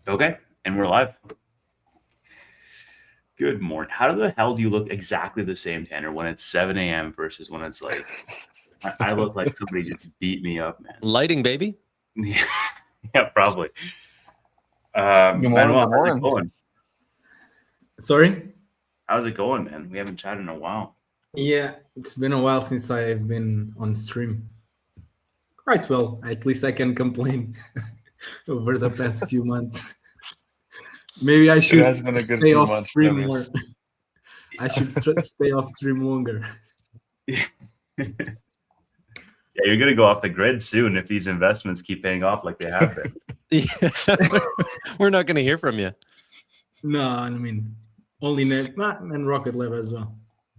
Okay, and we're live. Good morning. How the hell do you look exactly the same, Tanner, when it's 7 a.m. versus when it's like, I look like somebody just beat me up, man. Lighting, baby. Yeah, probably. Good morning. Manuel, Good morning. how's it going? Sorry? How's it going, man? We haven't chatted in a while. Yeah, it's been a while since I've been on stream. Quite well. At least I can complain over the past few months. Maybe I should has been a good stay few off months, stream Nebius. more. I should stay off stream longer. Yeah, you're going to go off the grid soon if these investments keep paying off like they have been. Yeah. We're not going to hear from you. No, I mean, only Net and Rocket Lab as well.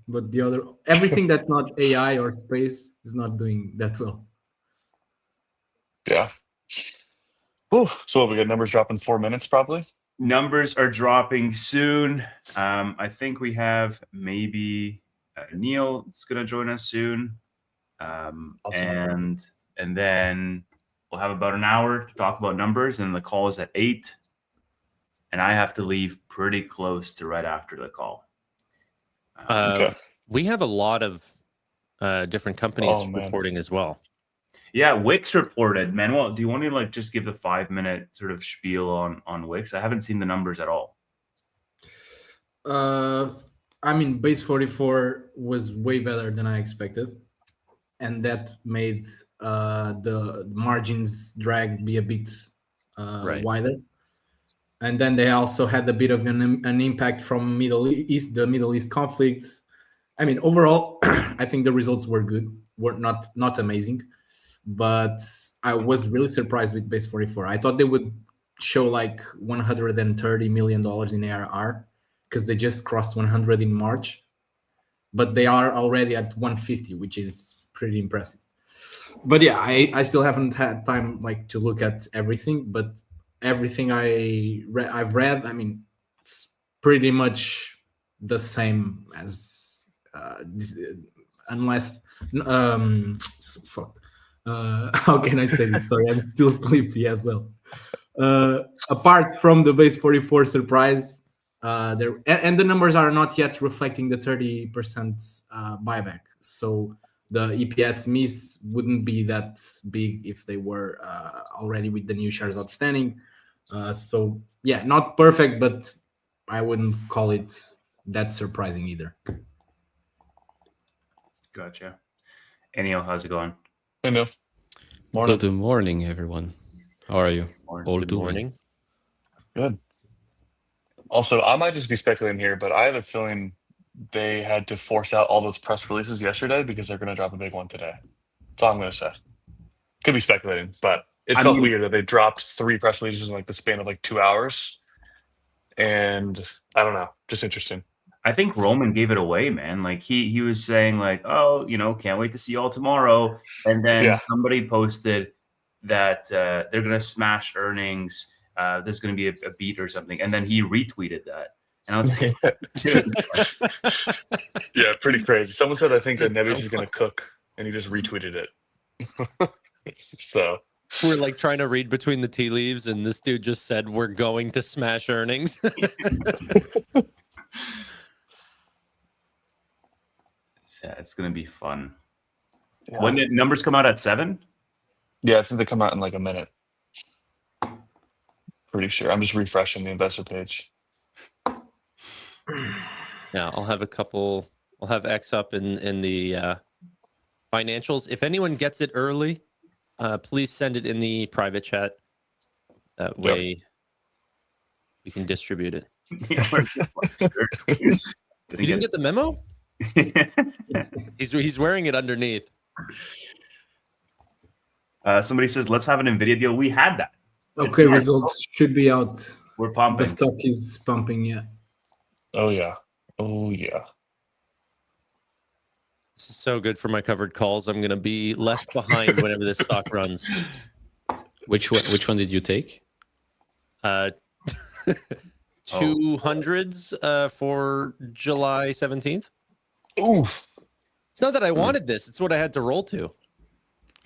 But the other, everything that's not AI or space is not doing that well. Yeah. Whew. So we got numbers dropping 4 minutes probably. Numbers are dropping soon. I think we have maybe Neil is going to join us soon. Awesome. And then we'll have about an hour to talk about numbers, and the call is at 8. And I have to leave pretty close to right after the call. Okay. We have a lot of different companies reporting as well. Yeah, WIX reported. Manuel, do you want to just give the 5-minute sort of spiel on WIX? I haven't seen the numbers at all. I mean, base 44 was way better than I expected, and that made the margins drag be a bit wider. And then they also had a bit of an impact from the Middle East conflicts. I mean, overall, I think the results were good. Were not amazing, but I was really surprised with base 44. I thought they would show like $130 million in ARR because they just crossed 100 in March, but they are already at 150, which is pretty impressive. But yeah, I still haven't had time to look at everything, but everything I've read, I mean, it's pretty much the same as unless how can I say this? Sorry, I'm still sleepy as well. Apart from the base 44 surprise, and the numbers are not yet reflecting the 30% buyback. So the EPS miss wouldn't be that big if they were already with the new shares outstanding. So yeah, not perfect, but I wouldn't call it that surprising either. Gotcha. Neil, how's it going? Hey, Neil. Morning. Good morning, everyone. How are you? All Good morning. Good. Also, I might just be speculating here, but I have a feeling they had to force out all those press releases yesterday because they're going to drop a big one today. That's all I'm going to say. Could be speculating, but it felt weird that they dropped 3 press releases in the span of 2 hours. And I don't know, just interesting. I think Roman gave it away, man. He was saying oh, can't wait to see y'all tomorrow. And then somebody posted that they're going to smash earnings. There's going to be a beat or something. And then he retweeted that. And I was like, yeah, pretty crazy. Someone said, I think that Nebius is going to cook, and he just retweeted it. So we're trying to read between the tea leaves, and this dude just said, we're going to smash earnings. It's going to be fun. Yeah. When did numbers come out at 7? Yeah, I think they come out in a minute. Pretty sure. I'm just refreshing the investor page. Yeah, I'll have X up in the financials. If anyone gets it early, please send it in the private chat. That way we can distribute it. You didn't get the memo? He's wearing it underneath. Somebody says, let's have an NVIDIA deal. We had that. Okay, results should be out. We're pumping. The stock is pumping, yeah. Oh, yeah. Oh, yeah. This is so good for my covered calls. I'm going to be left behind whenever this stock runs. Which one did you take? 200s for July 17th. Oof. It's not that I wanted this. It's what I had to roll to.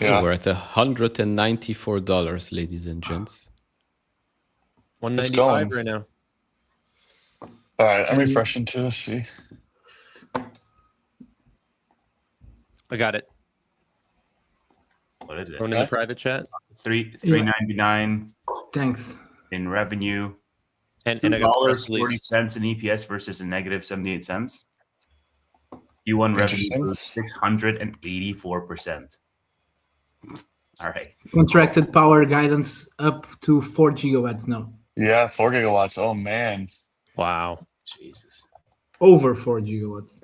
Yeah. We're at $194, ladies and gents. 195 right now. All right, I'm refreshing too. Let's see. I got it. What is it? Thrown in the private chat. 399 Thanks. in revenue. And I got $2.40 in EPS versus a negative 78 cents. Q1 revenue grew 684%. All right. Contracted power guidance up to 4 gigawatts now. Yeah, 4 gigawatts. Oh man. Wow. Jesus. Over 4 gigawatts.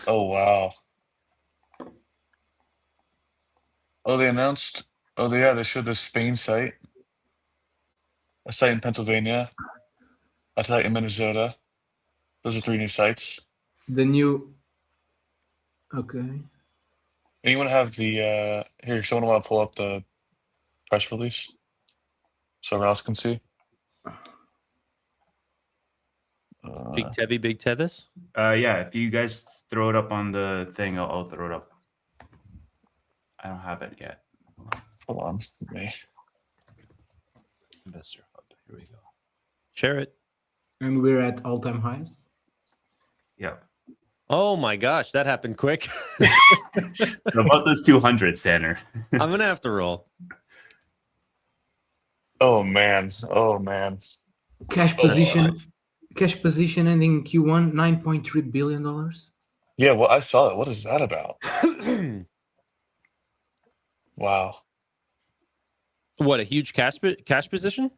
Oh wow. Oh, they announced. Oh, they showed the Spain site, a site in Pennsylvania, a site in Minnesota. Those are 3 new sites. The new. Okay. Anyone have the here? Someone want to pull up the press release so everyone else can see? Big Tevis. Yeah, if you guys throw it up on the thing, I'll throw it up. I don't have it yet. Hold on, me. Investor Hub. Here we go. Share it. And we're at all-time highs. Yeah. Oh my gosh, that happened quick. So about those 200, Tanner. I'm gonna have to roll. Oh man. Oh man. Cash position. Cash position ending Q1 $9.3 billion. Yeah, well, I saw it. What is that about? Wow. What, a huge cash position?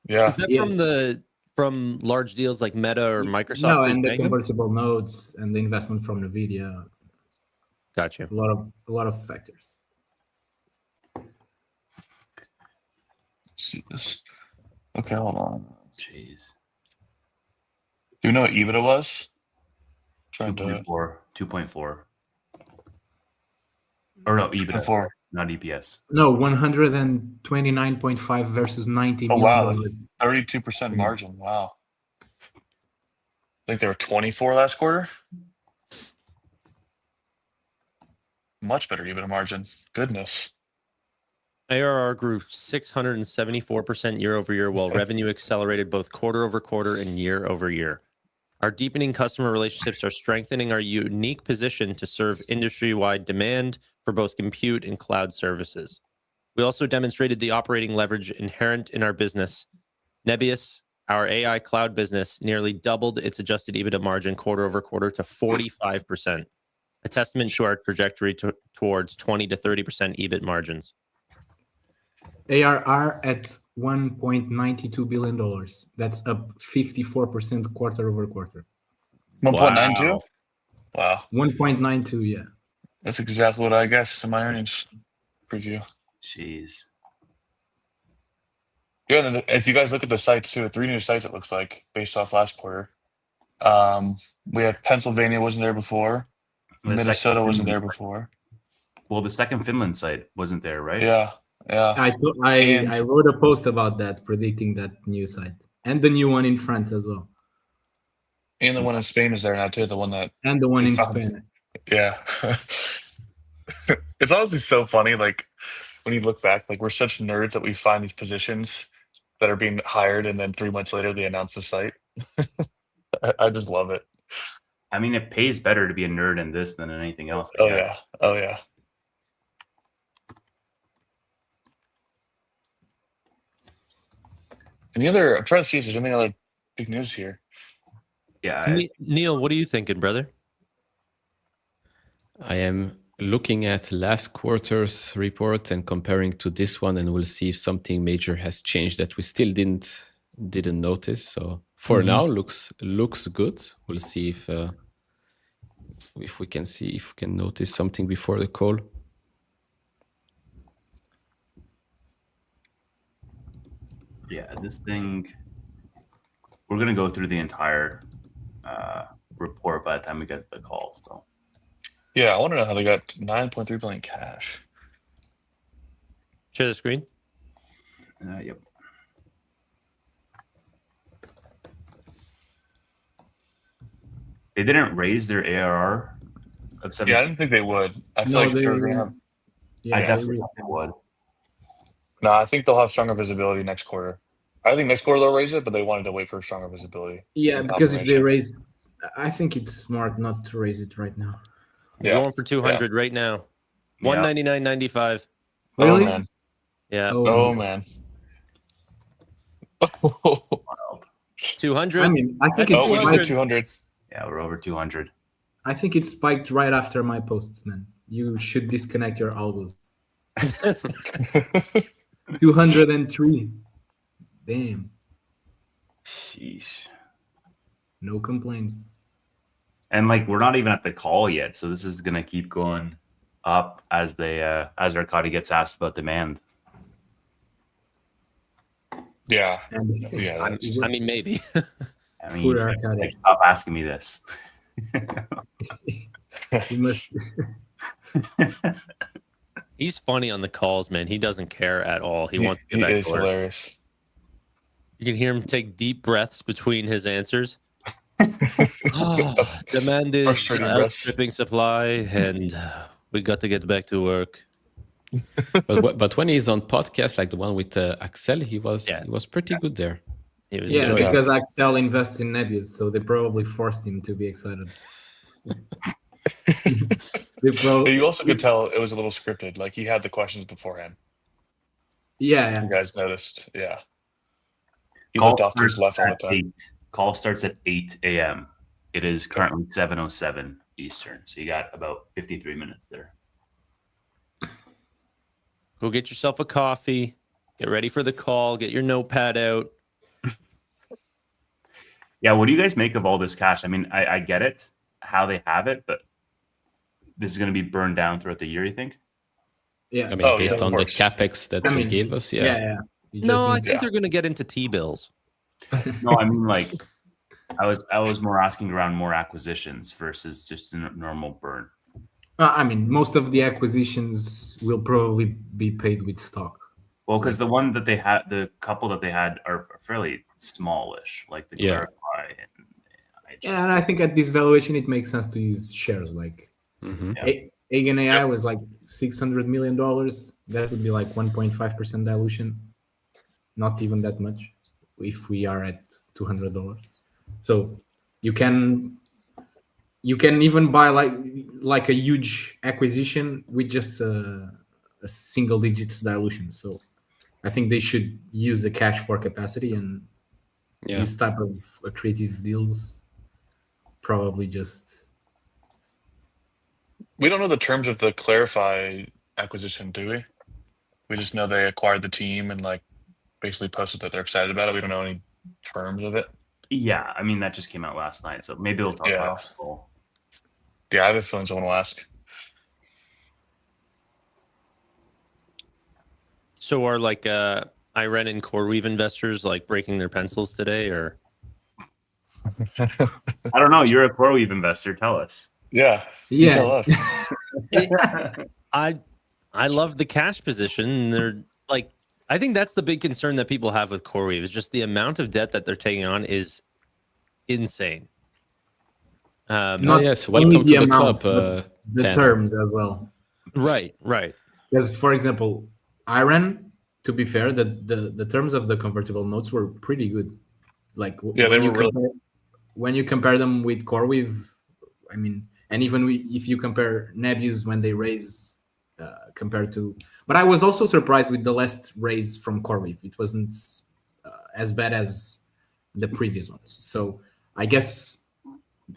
Yeah. Is that from large deals like Meta or Microsoft? No, and the convertible notes and the investment from NVIDIA. Gotcha. A lot of factors. Let's see this. Okay, hold on. Jeez. Do you know what EBITDA was? 2.4. Or no, EBITDA. 4. Not EPS. No, 129.5 versus 90 Oh wow, million. 32% margin. Wow. I think they were 24 last quarter. Much better EBITDA margin. Goodness. ARR grew 674% year over year, while revenue accelerated both quarter over quarter and year over year. Our deepening customer relationships are strengthening our unique position to serve industry-wide demand for both compute and cloud services. We also demonstrated the operating leverage inherent in our business. Nebius, our AI cloud business, nearly doubled its adjusted EBITDA margin quarter over quarter to 45%, a testament to our trajectory towards 20 to 30% EBIT margins. ARR at $1.92 billion. That's up 54% quarter over quarter. 1.92? Wow. 1.92, yeah. That's exactly what I guessed in my earnings preview. Jeez. Yeah, and if you guys look at the sites too, 3 new sites it looks like based off last quarter. We had Pennsylvania wasn't there before. Minnesota wasn't there before. Well, the second Finland site wasn't there, right? Yeah. I wrote a post about that, predicting that new site. And the new one in France as well. And the one in Spain is there now too, the one that... And the one in Spain. Yeah. It's honestly so funny, like, when you look back, like, we're such nerds that we find these positions that are being hired, and then 3 months later they announce the site. I just love it. I mean, it pays better to be a nerd in this than in anything else. Oh yeah. I'm trying to see if there's any other big news here. Yeah. Neil, what are you thinking, brother? I am looking at last quarter's report and comparing to this one, and we'll see if something major has changed that we still didn't notice. So for now, looks good. We'll see if we can notice something before the call. Yeah, this thing, we're going to go through the entire report by the time we get to the call. So, yeah, I want to know how they got 9.3 billion cash. Share the screen. Yep. They didn't raise their ARR of 7. Yeah, I didn't think they would. I feel like they're going to have... I definitely thought they would. No, I think they'll have stronger visibility next quarter. I think next quarter they'll raise it, but they wanted to wait for stronger visibility. Yeah, and because if they confirmation. raise, I think it's smart not to raise it right now. We're going for 200 right now. Yeah. 199.95. Really? Oh man. Yeah. Oh man. 200. I mean, I think That's it's Oh, we just spiked. hit 200. Yeah, we're over 200. I think it spiked right after my posts, man. You should disconnect your algos. 203. Damn. Sheesh. No complaints. And like we're not even at the call yet, so this is gonna keep going up as they as Arcadi gets asked about demand. Yeah. And Yeah. That's, I mean, maybe. I mean, Poor he's Arcadi. like, stop asking me this. you must. He's funny on the calls, man. He doesn't care at all. He wants to he get back is to work. hilarious. You can hear him take deep breaths between his answers. Demand is Frustrating breaths. outstripping supply, and we got to get back to work. But when he's on podcast like the one with Axel, he was pretty good there. He was Yeah, enjoying it. because Axel invests in Nebius, so they probably forced him to be excited. You also could tell it was a little scripted. Like he had the questions beforehand. Yeah. You guys noticed. Yeah. He Call looked off to his starts left all the at time. 8. Call starts at 8 a.m. It is currently 7:07 Eastern, so you got about 53 minutes there. Go get yourself a coffee. Get ready for the call. Get your notepad out. Yeah, what do you guys make of all this cash? I mean, I get it, how they have it, but this is going to be burned down throughout the year, you think? Yeah. I mean, based on the course. capex that they gave us, Yeah. You No, just I need- think they're going to get into T-bills. No, I mean, like, I was more asking around more acquisitions versus just a normal burn. I mean, most of the acquisitions will probably be paid with stock. Well, because the one that they had, the couple that they had are fairly smallish, like the Clarify and IG. Yeah, and I think at this valuation, it makes sense to use shares. Like, Agen AI was like $600 million. That would be like 1.5% dilution. Not even that much if we are at $200. So you can even buy like a huge acquisition with just a single digits dilution. So I think they should use the cash for capacity, and this type of creative deals probably just. We don't know the terms of the Clarify acquisition, do we? We just know they acquired the team and like basically posted that they're excited about it. We don't know any terms of it. Yeah, I mean that just came out last night, so maybe they'll talk about it. Yeah, I have a feeling someone will ask. So are like Iren and CoreWeave investors like breaking their pencils today, or? I don't know. You're a CoreWeave investor. Tell us. Yeah. You tell us. I love the cash position. They're like, I think that's the big concern that people have with CoreWeave is just the amount of debt that they're taking on is insane. Yes, welcome to the club. The terms as well. Right. Because, for example, Iren, to be fair, the terms of the convertible notes were pretty good. Like when you compare them with CoreWeave, I mean, and even if you compare Nebius when they raise compared to, but I was also surprised with the last raise from CoreWeave. It wasn't as bad as the previous ones. So I guess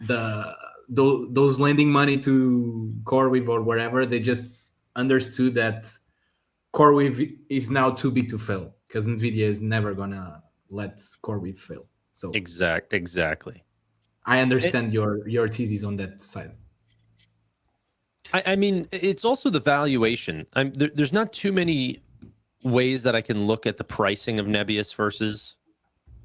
those lending money to CoreWeave or wherever, they just understood that CoreWeave is now too big to fail because NVIDIA is never gonna let CoreWeave fail. So exactly. I understand your thesis on that side. I mean, it's also the valuation. There's not too many ways that I can look at the pricing of Nebius versus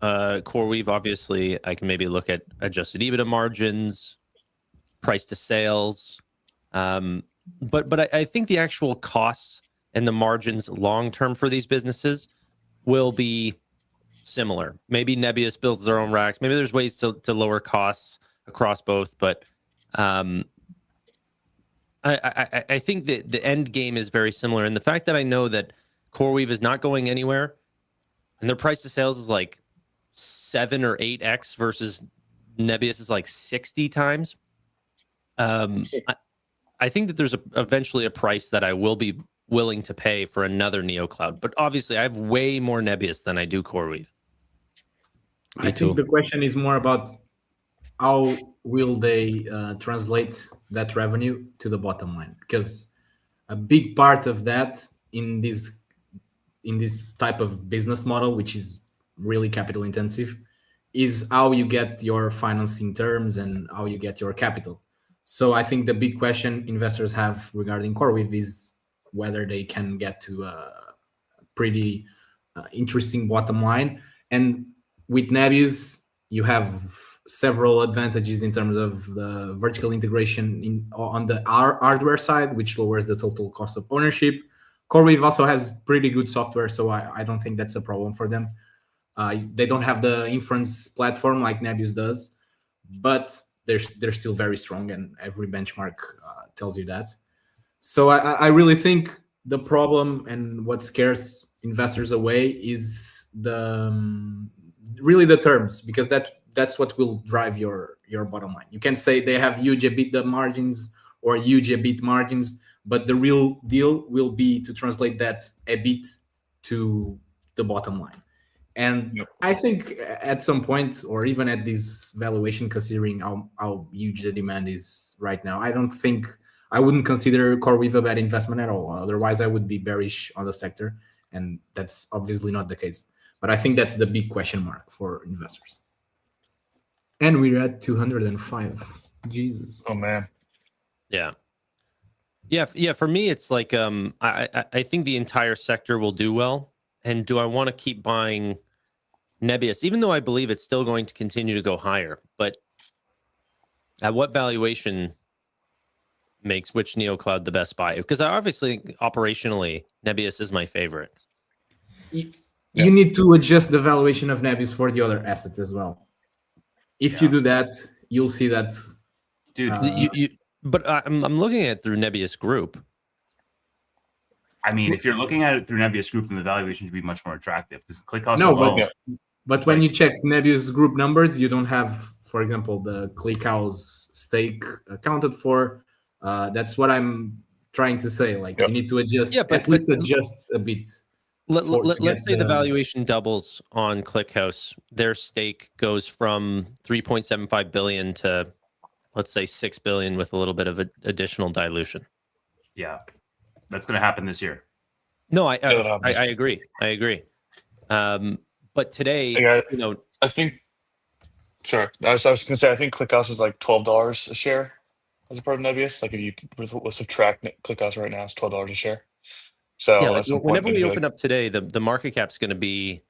CoreWeave. Obviously, I can maybe look at adjusted EBITDA margins, price to sales, but I think the actual costs and the margins long term for these businesses will be similar. Maybe Nebius builds their own racks. Maybe there's ways to lower costs across both, but I think that the end game is very similar. And the fact that I know that CoreWeave is not going anywhere, and their price to sales is like 7 or 8x versus Nebius is like 60 times. I think that there's eventually a price that I will be willing to pay for another NeoCloud, but obviously I have way more Nebius than I do CoreWeave. I think the question is more about how will they translate that revenue to the bottom line, because a big part of that in this type of business model, which is really capital intensive, is how you get your financing terms and how you get your capital. So I think the big question investors have regarding CoreWeave is whether they can get to a pretty interesting bottom line. And with Nebius, you have several advantages in terms of the vertical integration on the hardware side, which lowers the total cost of ownership. CoreWeave also has pretty good software, so I don't think that's a problem for them. They don't have the inference platform like Nebius does, but they're still very strong, and every benchmark tells you that. So I really think the problem and what scares investors away is really the terms, because that's what will drive your bottom line. You can say they have huge EBITDA margins or huge EBIT margins, but the real deal will be to translate that EBIT to the bottom line. And I think at some point, or even at this valuation, considering how huge the demand is right now, I wouldn't consider CoreWeave a bad investment at all. Otherwise, I would be bearish on the sector, and that's obviously not the case. But I think that's the big question mark for investors. And we're at 205. Jesus. Oh man. Yeah. For me, it's like I think the entire sector will do well. And do I want to keep buying Nebius, even though I believe it's still going to continue to go higher? But at what valuation makes which NeoCloud the best buy? Because obviously, operationally, Nebius is my favorite. You need to adjust the valuation of Nebius for the other assets as well. If you do that, you'll see that. Dude, but I'm looking at it through Nebius Group. I mean, if you're looking at it through Nebius Group, then the valuation should be much more attractive, because ClickHouse alone. But when you check Nebius Group numbers, you don't have, for example, the ClickHouse stake accounted for. That's what I'm trying to say. Like, you need to adjust, at least adjust a bit. Let's say the valuation doubles on ClickHouse. Their stake goes from 3.75 billion to, let's say, 6 billion with a little bit of additional dilution. Yeah, that's going to happen this year. No, I agree. I agree. But today, I think. Sure, I was going to say, I think ClickHouse is like $12 a share as a part of Nebius. Like if you subtract ClickHouse right now, it's $12 a share. So yeah, like whenever we open up today, the market cap is going to be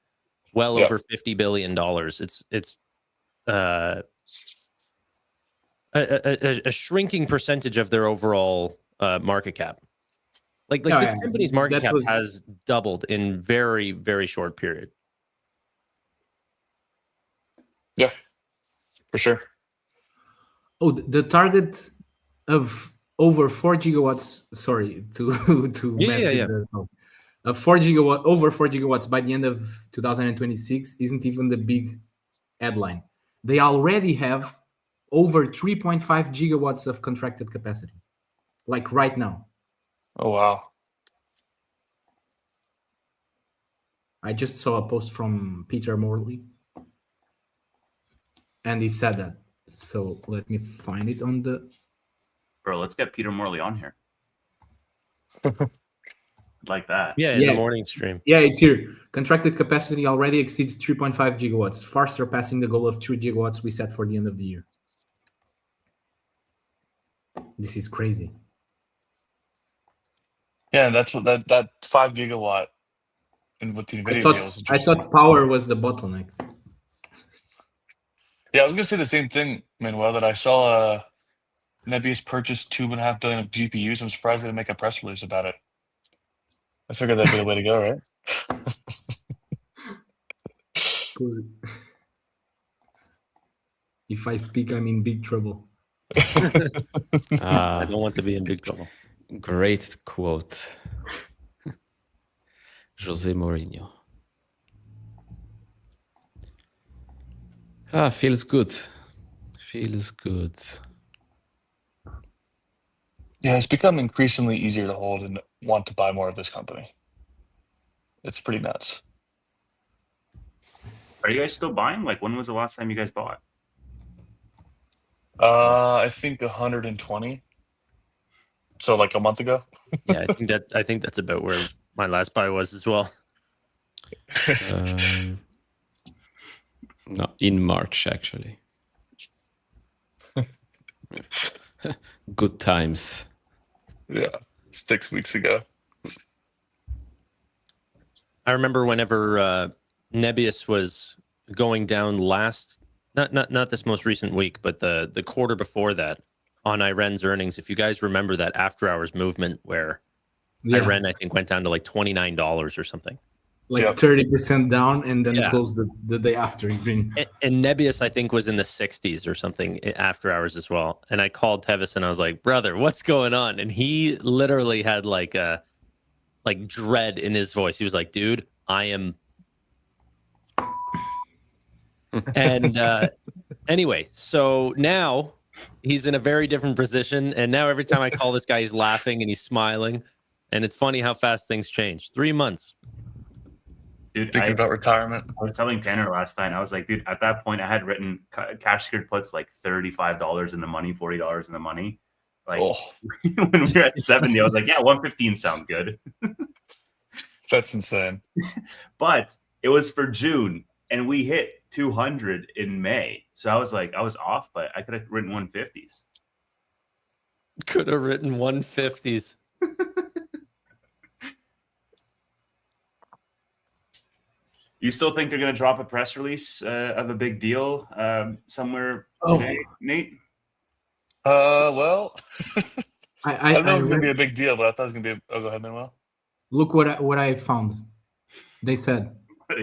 well over $50 billion. It's a shrinking percentage of their overall market cap. Like this company's market cap has doubled in very, very short period. Yeah, for sure. Oh, the target of over 4 gigawatts. Sorry to mess with the 4 gigawatt, over 4 gigawatts by the end of 2026 isn't even the big headline. They already have over 3.5 gigawatts of contracted capacity, like right now. Oh wow! I just saw a post from Peter Morley, and he said that. So let me find it on the. Bro, let's get Peter Morley on here. Like that. Yeah, in the morning stream. Yeah, it's here. Contracted capacity already exceeds 3.5 gigawatts, far surpassing the goal of 3 gigawatts we set for the end of the year. This is crazy. Yeah, that's what that 5 gigawatt and with the NVIDIA deals. I thought power was the bottleneck. Yeah, I was gonna say the same thing, Manuel. That I saw Nebius purchased $2.5 billion of GPUs. I'm surprised they didn't make a press release about it. I figured that'd be the way to go, right? If I speak, I'm in big trouble. I don't want to be in big trouble. Great quote. Jose Mourinho. Feels good. Feels good. Yeah, it's become increasingly easier to hold and want to buy more of this company. It's pretty nuts. Are you guys still buying? Like, when was the last time you guys bought? I think 120. So like a month ago. Yeah, I think that's about where my last buy was as well. No, in March actually. Good times. Yeah, 6 weeks ago. I remember whenever Nebius was going down last, not this most recent week, but the quarter before that on Iren's earnings. If you guys remember that after hours movement where Iren, I think, went down to like $29 or something. Like 30% down and then closed the day after in green. And Nebius, I think, was in the 60s or something after hours as well. And I called Tevis and I was like, brother, what's going on? And he literally had like dread in his voice. He was like, dude, I am. And anyway, so now he's in a very different position. And now every time I call this guy, he's laughing and he's smiling. And it's funny how fast things change. 3 months. Dude, thinking about retirement. I was telling Tanner last night, I was like, dude, at that point, I had written cash secured puts like $35 in the money, $40 in the money. Like when we were at 70, I was like, yeah, 115 sound good. That's insane. But it was for June, and we hit 200 in May. So I was like, I was off, but I could have written 150s. Could have written 150s. You still think they're going to drop a press release of a big deal somewhere today, Nate? Well, I don't know if it's going to be a big deal, but I thought it was going to be. Go ahead, Manuel. Look what I found. They said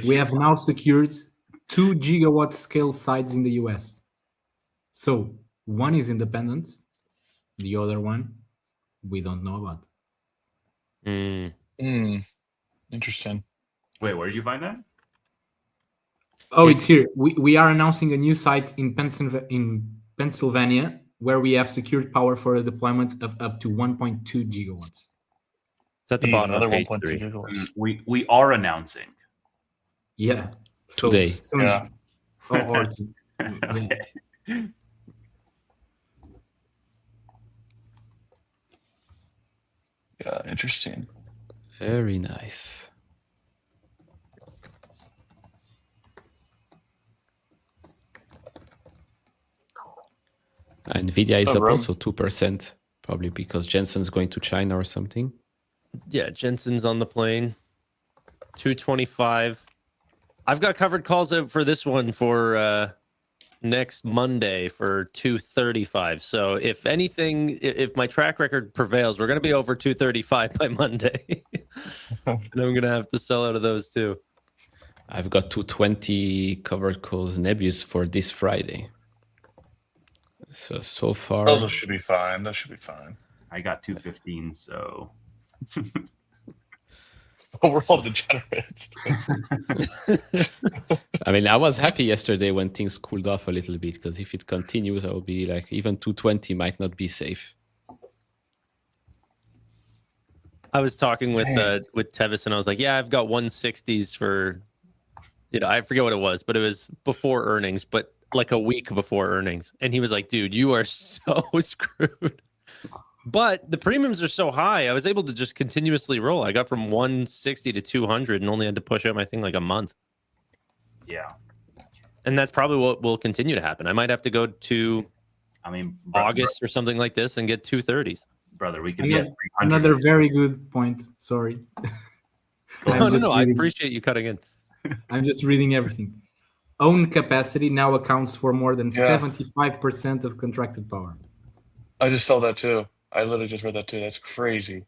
we have now secured 2 gigawatt scale sites in the US. So one is independent, the other one we don't know about. Interesting. Wait, where did you find that? Oh, it's here. We are announcing a new site in Pennsylvania where we have secured power for a deployment of up to 1.2 gigawatts. It's at the bottom another of page 1.2 3. gigawatts. We are announcing. Yeah. So today. Soon. Yeah. Okay. Yeah, interesting. Very nice. Nvidia is up also 2%, probably because Jensen's going to China or something. Yeah, Jensen's on the plane. 225. I've got covered calls out for this one for next Monday for 235. So if anything, if my track record prevails, we're going to be over 235 by Monday. And I'm going to have to sell out of those too. I've got 220 covered calls Nebius for this Friday. So far, Those should be fine. That should be fine. I got 215, so We're all degenerates. I mean, I was happy yesterday when things cooled off a little bit, because if it continues, I will be like, even 220 might not be safe. I was talking with Tevis, and I was like, yeah, I've got 160s for, I forget what it was, but it was before earnings, but like a week before earnings. And he was like, dude, you are so screwed. But the premiums are so high, I was able to just continuously roll. I got from 160 to 200 and only had to push out my thing like a month. Yeah. And that's probably what will continue to happen. I might have to go to August or something like this and get 230s. Brother, we could get 300. Another very good point. Sorry. No, I appreciate you cutting in. I'm just reading everything. Own capacity now accounts for more than 75% of contracted power. I just saw that too. I literally just read that too. That's crazy.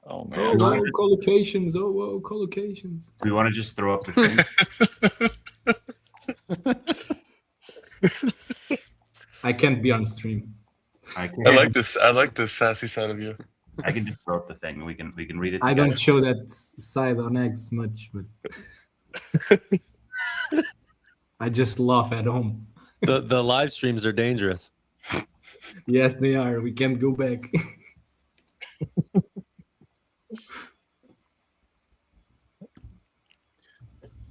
Oh man. Oh, collocations. Oh, collocations. Do we want to just throw up the thing? I can't be on stream. I like this. I like this sassy side of you. I can just throw up the thing. We can read it together. I don't show that side on X much, but I just laugh at home. The live streams are dangerous. Yes, they are. We can't go back.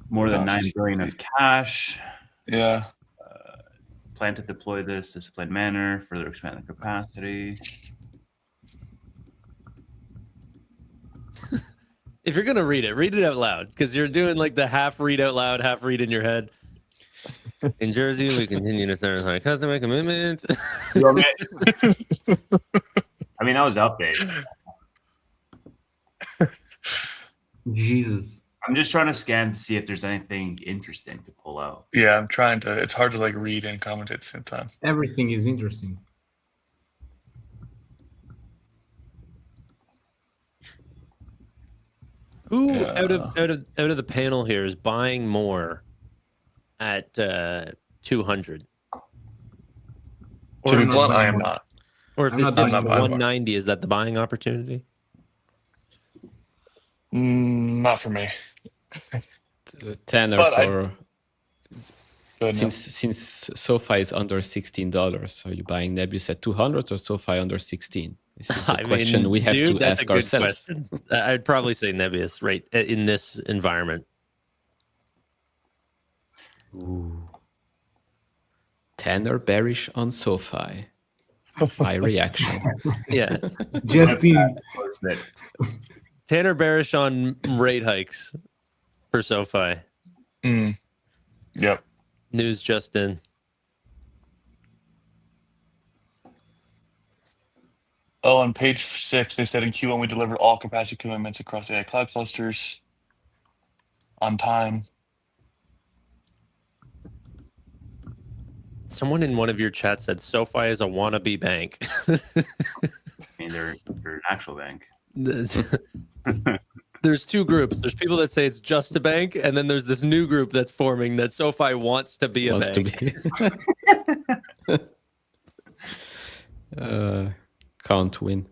More than 9 billion of cash. Yeah. Plan to deploy this disciplined manner, further expand the capacity. If you're gonna read it out loud, because you're doing like the half read out loud, half read in your head. In Jersey, we continue to serve our customer commitment. I mean, that was update. Jesus. I'm just trying to scan to see if there's anything interesting to pull out. Yeah, I'm trying to. It's hard to like read and comment at the same time. Everything is interesting. Who out of the panel here is buying more at 200? To be blunt, I am not. Or if I'm this not dips to buying more. 190, is that the buying opportunity? Not for me. Tanner But for Goodness. since SoFi is under $16, are you buying Nebius at 200 or SoFi under 16? This is the question we have to that's ask a good ourselves. question. I'd probably say Nebius, right, in this environment. Ooh. Tanner bearish on SoFi. My reaction. Yeah. Justin. Tanner bearish on rate hikes for SoFi. Yep. News just in. Oh, on page 6, they said in Q1 we delivered all capacity commitments across AI cloud clusters on time. Someone in one of your chats said SoFi is a wannabe bank. I mean, they're an actual bank. There's two groups. There's people that say it's just a bank, and then there's this new group that's forming that SoFi wants to be a bank. Can't win.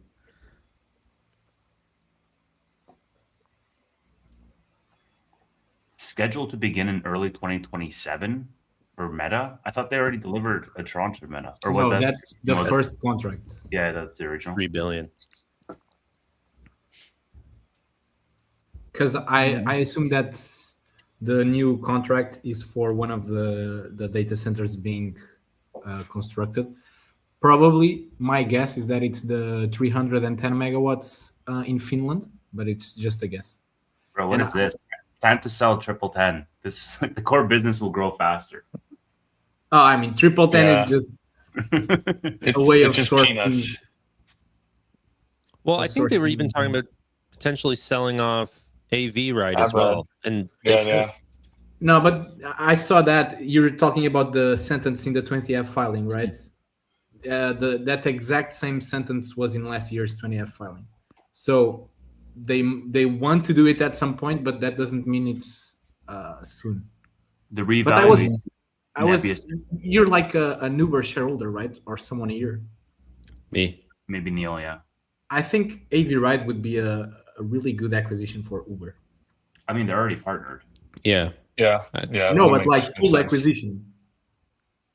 Scheduled to begin in early 2027 for Meta. I thought they already delivered a tranche of Meta. Or was that's the first contract. Yeah, that's the original. $3 billion. Because I assume that the new contract is for one of the data centers being constructed. Probably, my guess is that it's the 310 megawatts in Finland, but it's just a guess. Bro, what is this? Time to sell 1010. This the core business will grow faster. Oh, I mean, 1010 is just a way of sourcing. Peanuts. Well, I think they were even talking about potentially selling off AV right as well. And No, but I saw that you're talking about the sentence in the 20F filing, right? That exact same sentence was in last year's 20F filing. So they want to do it at some point, but that doesn't mean it's soon. The revaluation. You're like an Uber shareholder, right? Or someone here. Me. Maybe Neil, yeah. I think AV Ride would be a really good acquisition for Uber. I mean, they're already partnered. Yeah. No, but like full acquisition.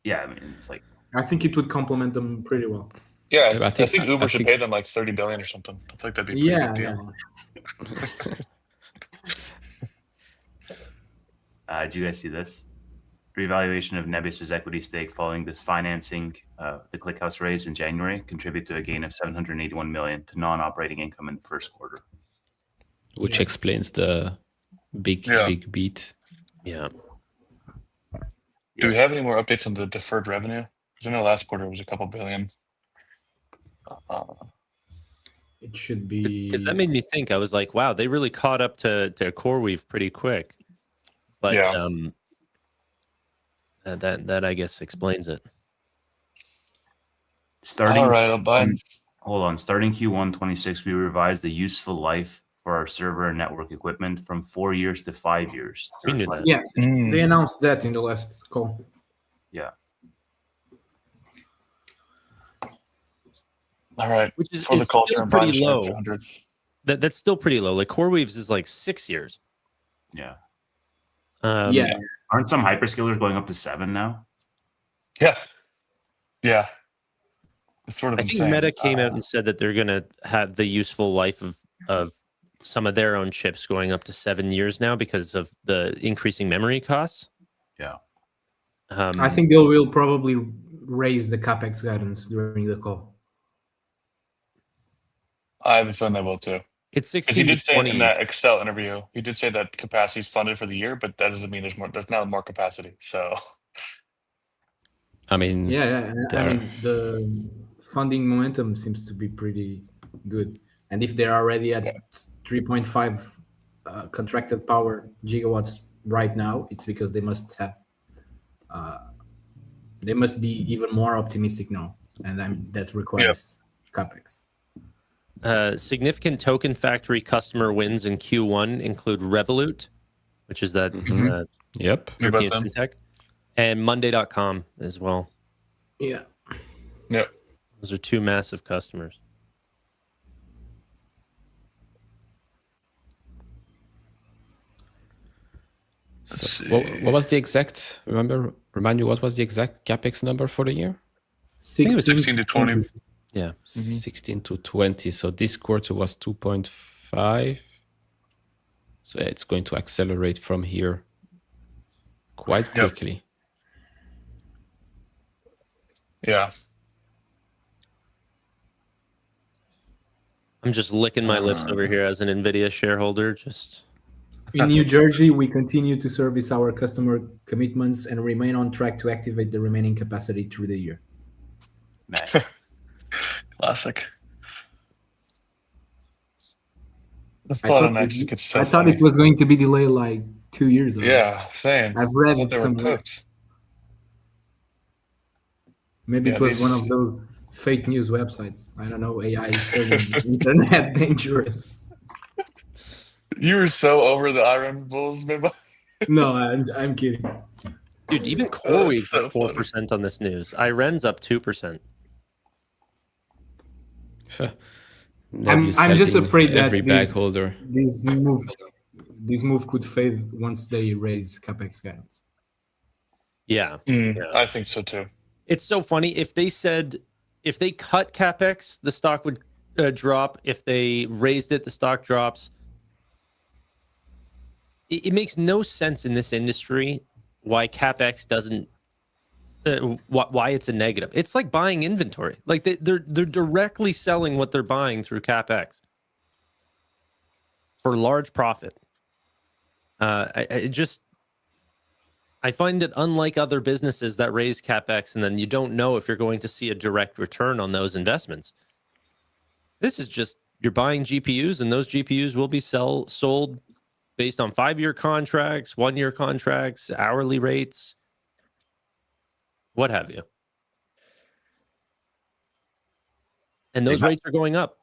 Yeah, I mean, it's like. I think it would complement them pretty well. Yeah, I think Uber should pay them like $30 billion or something. I feel like that'd be a pretty good deal. Did you guys see this? Revaluation of Nebius's equity stake following this financing, the ClickHouse raise in January, contribute to a gain of $781 million to non-operating income in the first quarter. Which explains the big beat. Yeah. Do we have any more updates on the deferred revenue? Because I know last quarter was a couple billion. It should be. Because that made me think. I was like, wow, they really caught up to CoreWeave pretty quick. But that I guess explains it. All right, I'll buy. Hold on. Starting Q1 26, we revised the useful life for our server and network equipment from 4 years to 5 years. Yeah, they announced that in the last call. Yeah. All right. Which is for the culture and pretty low. That's still pretty low. Like CoreWeave's is like 6 years. Yeah. Yeah. Aren't some hyperscalers going up to 7 now? Yeah. It's sort of I think insane. Meta came out and said that they're going to have the useful life of some of their own chips going up to 7 years now because of the increasing memory costs. Yeah. I think they will probably raise the capex guidance during the call. I have a feeling they will too. It's 16 He to did say 20. in that Excel interview, he did say that capacity is funded for the year, but that doesn't mean there's now more capacity. So, I mean, Yeah. I mean, the funding momentum seems to be pretty good. And if they're already at 3.5 contracted power gigawatts right now, it's because they must have, they must be even more optimistic now. And that requires capex. Significant token factory customer wins in Q1 include Revolut, which is that yep. European fintech, and Monday.com as well. Yeah. Yep. Those are two massive customers. So what was the exact? Remind you, what was the exact capex number for the year? 16 to 20. Yeah, 16 to 20. So this quarter was 2.5. So it's going to accelerate from here quite quickly. Yeah. I'm just licking my lips over here as an NVIDIA shareholder. Just in New Jersey, we continue to service our customer commitments and remain on track to activate the remaining capacity through the year. Nice. Classic. I thought it was going to be delayed like 2 years ago. Yeah, same. I've read they some. were cooked. Maybe it was one of those fake news websites. I don't know. AI is turning the internet dangerous. You were so over the Iron Bulls, maybe. No, I'm kidding. Dude, even CoreWeave's up 4% on this news. Iren's up 2%. I'm just afraid that every bag holder. This move could fade once they raise capex guidance. Yeah, I think so too. It's so funny. If they cut capex, the stock would drop. If they raised it, the stock drops. It makes no sense in this industry why capex doesn't. Why it's a negative. It's like buying inventory. Like they're directly selling what they're buying through capex for large profit. I find it unlike other businesses that raise capex and then you don't know if you're going to see a direct return on those investments. This is just you're buying GPUs and those GPUs will be sold based on 5-year contracts, 1-year contracts, hourly rates. What have you? And those rates are going up.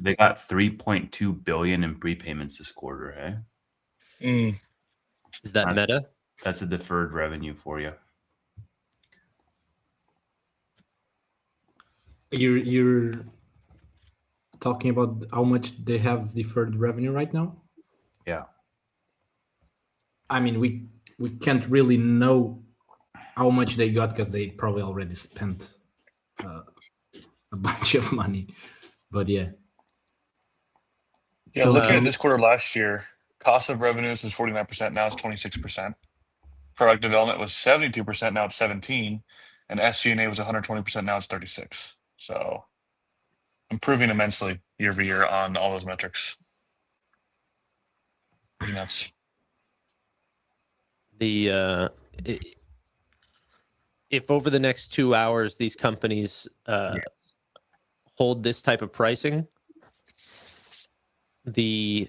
They got 3.2 billion in prepayments this quarter, hey? Is that Meta? That's a deferred revenue for you. You're talking about how much they have deferred revenue right now? Yeah. I mean, we can't really know how much they got because they probably already spent a bunch of money. But yeah. Yeah, so, looking at this quarter last year, cost of revenues was 49%, now it's 26%. Product development was 72%, now it's 17%. And SG&A was 120%, now it's 36%. So improving immensely year over year on all those metrics. Pretty nuts. If over the next 2 hours these companies hold this type of pricing, the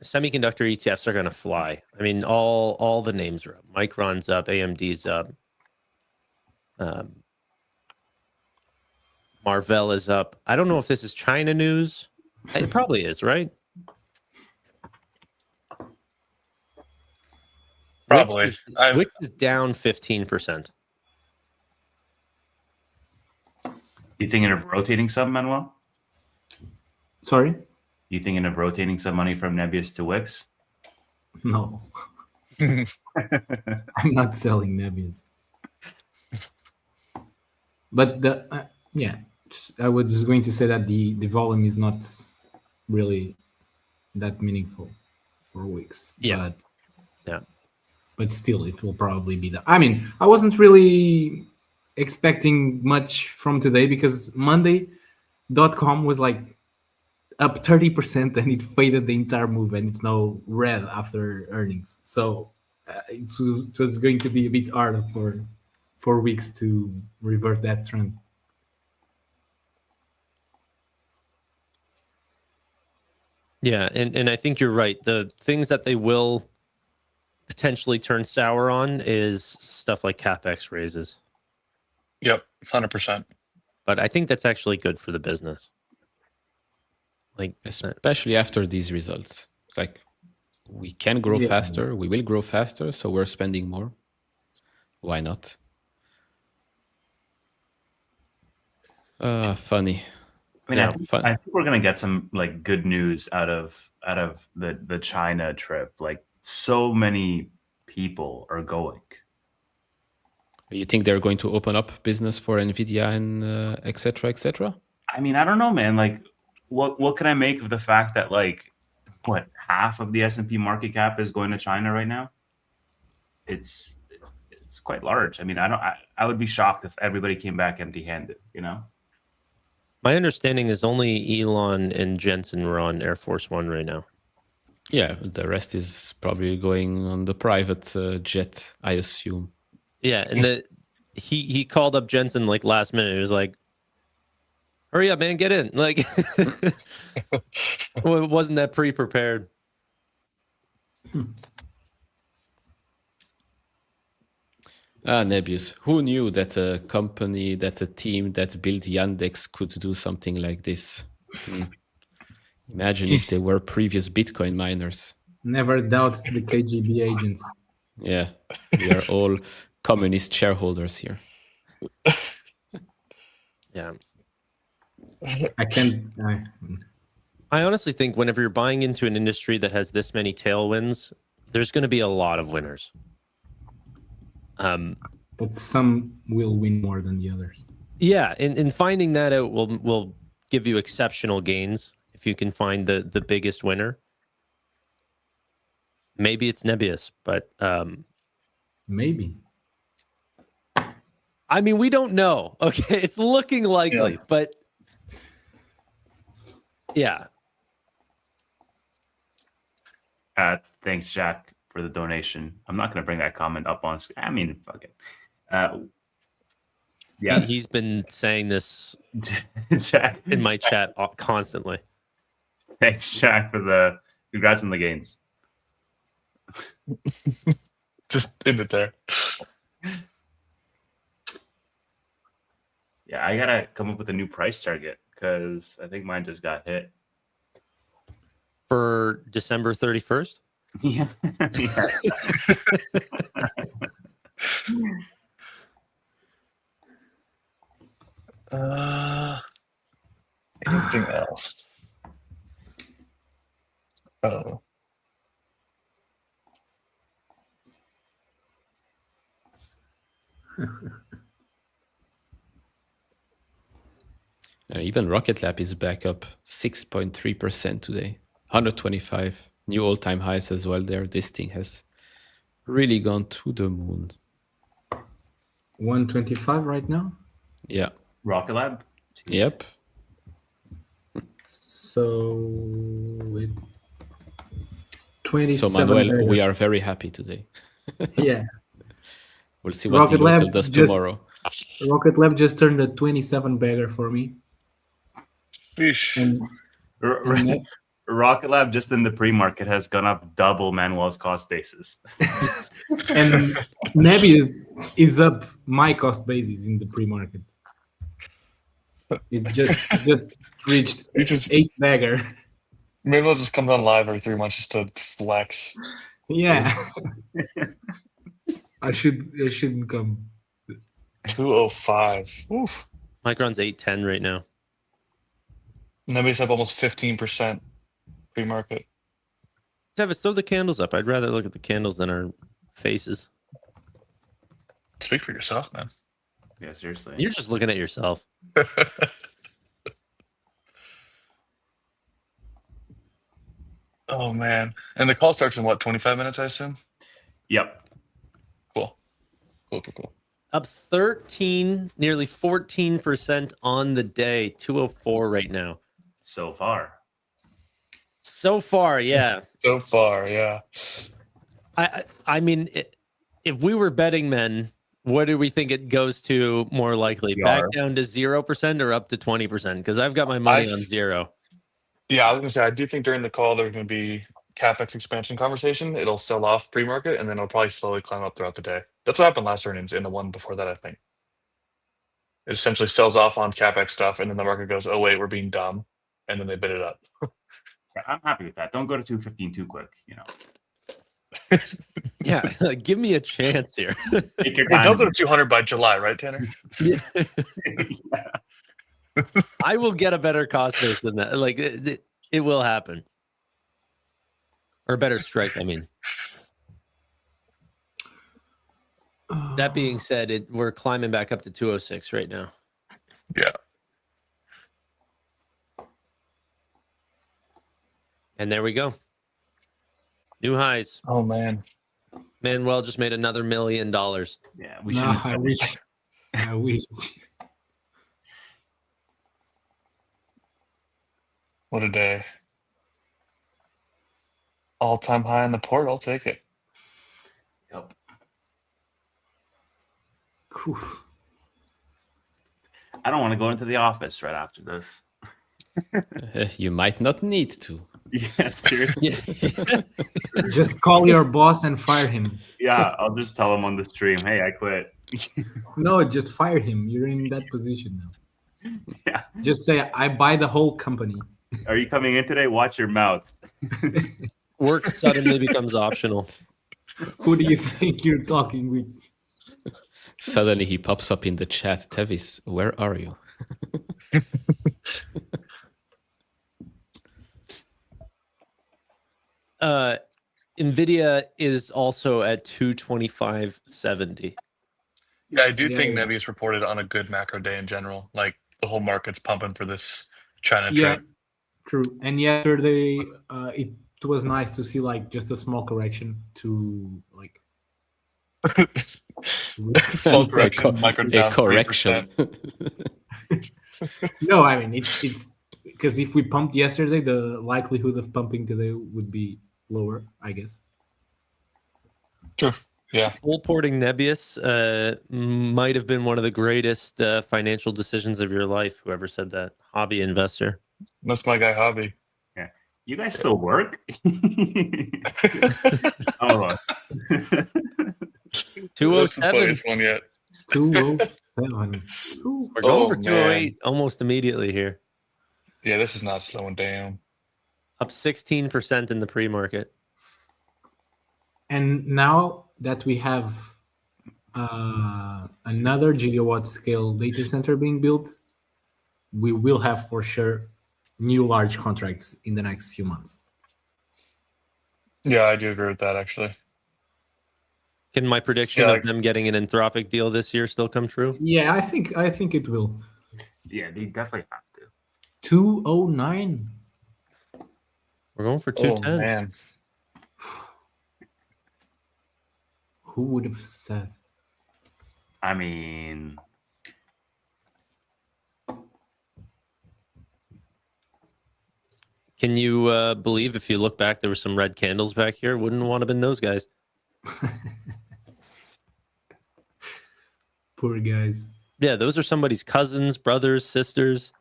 semiconductor ETFs are going to fly. I mean, all the names are up. Micron's up, AMD's up, Marvell is up. I don't know if this is China news. It probably is, right? Probably. WIX is down 15%. You thinking of rotating some, Manuel? Sorry? You thinking of rotating some money from Nebius to WIX? No. I'm not selling Nebius. But I was just going to say that the volume is not really that meaningful for WIX. Yeah. But still, it will probably be that. I mean, I wasn't really expecting much from today because Monday.com was like up 30% and it faded the entire move and it's now red after earnings. So it was going to be a bit harder for WIX to revert that trend. Yeah, and I think you're right. The things that they will potentially turn sour on is stuff like CapEx raises. Yep, 100%. But I think that's actually good for the business. Like, especially after these results. It's like we can grow faster, we will grow faster, so we're spending more. Why not? Funny. I mean, I think we're gonna get some like good news out of the China trip. Like, so many people are going. You think they're going to open up business for NVIDIA and et cetera, et cetera? I mean, I don't know, man. Like, what can I make of the fact that like half of the S&P market cap is going to China right now? It's quite large. I mean, I would be shocked if everybody came back empty-handed, you know? My understanding is only Elon and Jensen were on Air Force One right now. Yeah, the rest is probably going on the private jet, I assume. Yeah, and he called up Jensen like last minute. He was like, "Hurry up, man, get in!" Like, well, it wasn't that pre-prepared. Nebius. Who knew that a company, that a team that built Yandex could do something like this? Imagine if they were previous Bitcoin miners. Never doubt the KGB agents. Yeah, we are all communist shareholders here. Yeah. I honestly think whenever you're buying into an industry that has this many tailwinds, there's going to be a lot of winners. But some will win more than the others. Yeah, and finding that out will give you exceptional gains if you can find the biggest winner. Maybe it's Nebius, but maybe. I mean, we don't know. Okay, it's looking likely, but yeah. Thanks, Jack, for the donation. I'm not going to bring that comment up on screen. I mean, fuck it. Yeah, he's been saying this Jack, in my chat constantly. Thanks, Jack, for the congrats on the gains. Just end it there. Yeah, I gotta come up with a new price target because I think mine just got hit. For December 31st? Yeah. Anything else? Oh. Even Rocket Lab is back up 6.3% today. 125 new all-time highs as well there. This thing has really gone to the moon. 125 right now? Yeah. Rocket Lab? Jeez. Yep. So, 27. So, Manuel, we are very happy today. Yeah. We'll see what the local does tomorrow. Rocket Lab just turned a 27 bagger for me. Fish. Rocket Lab just in the pre-market has gone up double Manuel's cost basis. And Nebius is up my cost basis in the pre-market. It just reached 8 bagger. Manuel just comes on live every 3 months just to flex. Yeah. I shouldn't come. 205. Oof. Micron's 810 right now. Nebius up almost 15% pre-market. Tevis, throw the candles up. I'd rather look at the candles than our faces. Speak for yourself, man. Yeah, seriously. You're just looking at yourself. Oh man. And the call starts in what, 25 minutes, I assume? Yep. Cool. Up 13, nearly 14% on the day. 204 right now. So far. So far, yeah. So far, yeah. I mean, if we were betting men, what do we think it goes to more likely? Back down to 0% or up to 20%? Because I've got my money on 0. Yeah, I was gonna say I do think during the call there's gonna be CapEx expansion conversation. It'll sell off pre-market and then it'll probably slowly climb up throughout the day. That's what happened last earnings and the one before that, I think. It essentially sells off on CapEx stuff and then the market goes, oh wait, we're being dumb, and then they bid it up. I'm happy with that. Don't go to 215 too quick, Yeah, give me a chance here. Take your Hey, time. don't go to 200 by July, right, Tanner? Yeah. I will get a better cost base than that. Like it will happen, or a better strike. I mean, that being said, we're climbing back up to 206 right now. Yeah. And there we go. New highs. Oh man. Manuel just made another $1 million. Yeah, we should. I wish. I wish. What a day. All-time high in the port, I'll take it. Yep. Whew. I don't want to go into the office right after this. You might not need to. Yeah, seriously. Just call your boss and fire him. Yeah, I'll just tell him on the stream, hey, I quit. No, just fire him. You're in that position now. Yeah. Just say, I buy the whole company. Are you coming in today? Watch your mouth. Work suddenly becomes optional. Who do you think you're talking with? Suddenly he pops up in the chat. Tevis, where are you? NVIDIA is also at 225.70. Yeah, I do think Nebius reported on a good macro day in general. Like the whole market's pumping for this China trade. True. And yesterday, it was nice to see like just a small correction to like small correction, micro down correction. No, I mean it's because if we pumped yesterday, the likelihood of pumping today would be lower, I guess. True. Yeah. Full porting Nebius might have been one of the greatest financial decisions of your life. Whoever said that, hobby investor. That's my guy, Hobby. Yeah. You guys still work? Oh. 207. One yet. 207. We're going for 208 almost immediately here. Yeah, this is not slowing down. Up 16% in the pre-market. And now that we have another gigawatt scale data center being built, we will have for sure new large contracts in the next few months. Yeah, I do agree with that actually. Can my prediction of them getting an Anthropic deal this year still come true? Yeah, I think it will. Yeah, they definitely have to. 209. We're going for 210. Oh man. Who would have said? I mean, can you believe if you look back, there were some red candles back here? Wouldn't want to have been those guys. Poor guys. Yeah, those are somebody's cousins, brothers, sisters.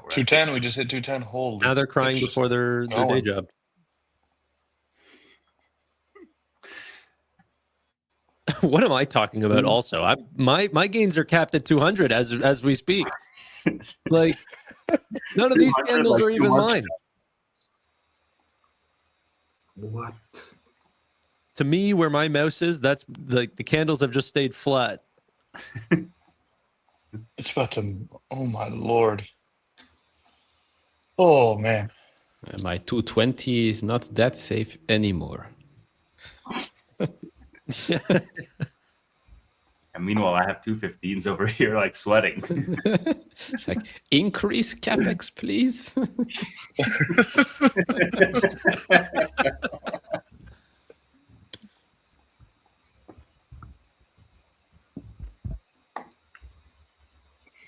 210, we just hit 210. Holy. Now they're crying before their day job. What am I talking about? Also, my gains are capped at 200 as we speak. Like none of these candles are even mine. What? To me, where my mouse is, that's like the candles have just stayed flat. It's about to. Oh my lord. Oh man. My 220 is not that safe anymore. And meanwhile, I have 215s over here, like sweating. It's like, increase capex, please.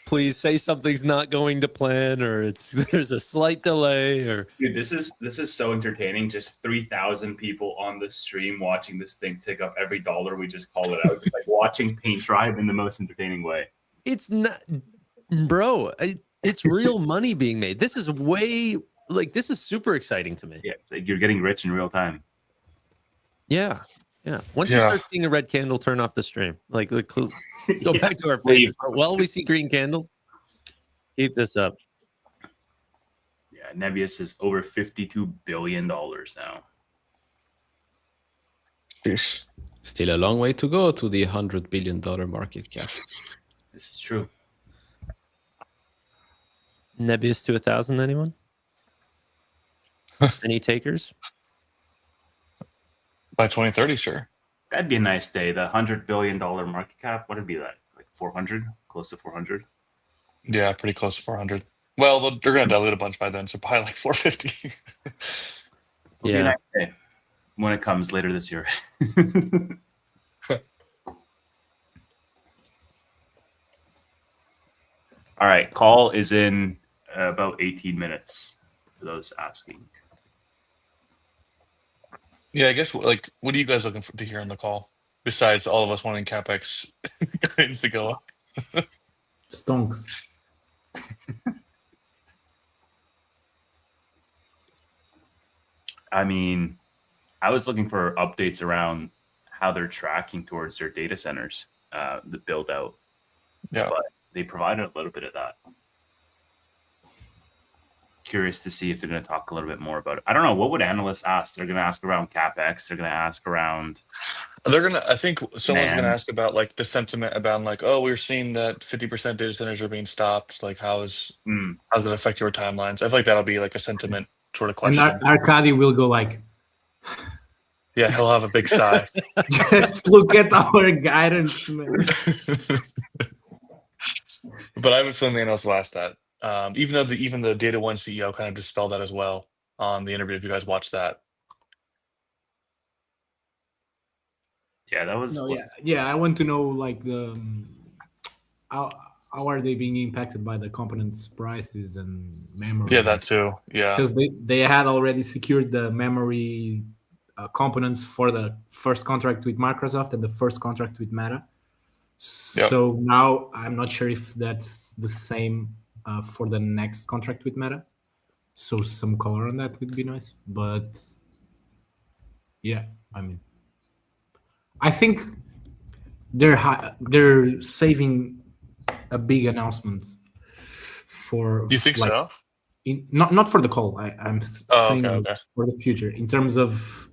Please say something's not going to plan, or there's a slight delay, or Dude, this is so entertaining. Just 3,000 people on the stream watching this thing tick up every dollar. We just call it out. It's like watching paint dry in the most entertaining way. it's not, bro. It's real money being made. This is this is super exciting to me. Yeah, it's like you're getting rich in real time. Yeah. Once you start seeing a red candle, turn off the stream. Go back to our faces. While we see green candles, keep this up. Yeah, Nebius is over $52 billion now. Jeez. Still a long way to go to the $100 billion market cap. This is true. Nebius to 1,000, anyone? Any takers? By 2030, sure. That'd be a nice day. The $100 billion market cap. What would it be like 400? Close to 400? Yeah, pretty close to 400. Well, they're going to dilute a bunch by then, so probably like 450. It'll be a nice day when it comes later this year. All right, call is in about 18 minutes for those asking. Yeah, I guess, what are you guys looking to hear on the call? Besides all of us wanting CapEx guidance to go up. Stonks. I mean, I was looking for updates around how they're tracking towards their data centers, the build out. Yeah. But they provided a little bit of that. Curious to see if they're going to talk a little bit more about it. I don't know. What would analysts ask? They're going to ask around CapEx. They're going to ask around. I think someone's going to ask about the sentiment about we're seeing that 50% data centers are being stopped. How's it affect your timelines? I feel like that'll be a sentiment sort of question. And Arkady will go yeah, he'll have a big sigh. Just look at our guidance, man. But I have a feeling the analysts will ask that. Even though even the Data One CEO kind of dispelled that as well on the interview, if you guys watched that. Yeah, that was. Yeah. I want to know how are they being impacted by the components prices and memory? Yeah, that too. Yeah, because they had already secured the memory components for the first contract with Microsoft and the first contract with Meta. So now I'm not sure if that's the same for the next contract with Meta. So some color on that would be nice. But yeah, I mean, I think they're saving a big announcement for. Do you think so? Not for the call. I'm saying okay. For the future in terms of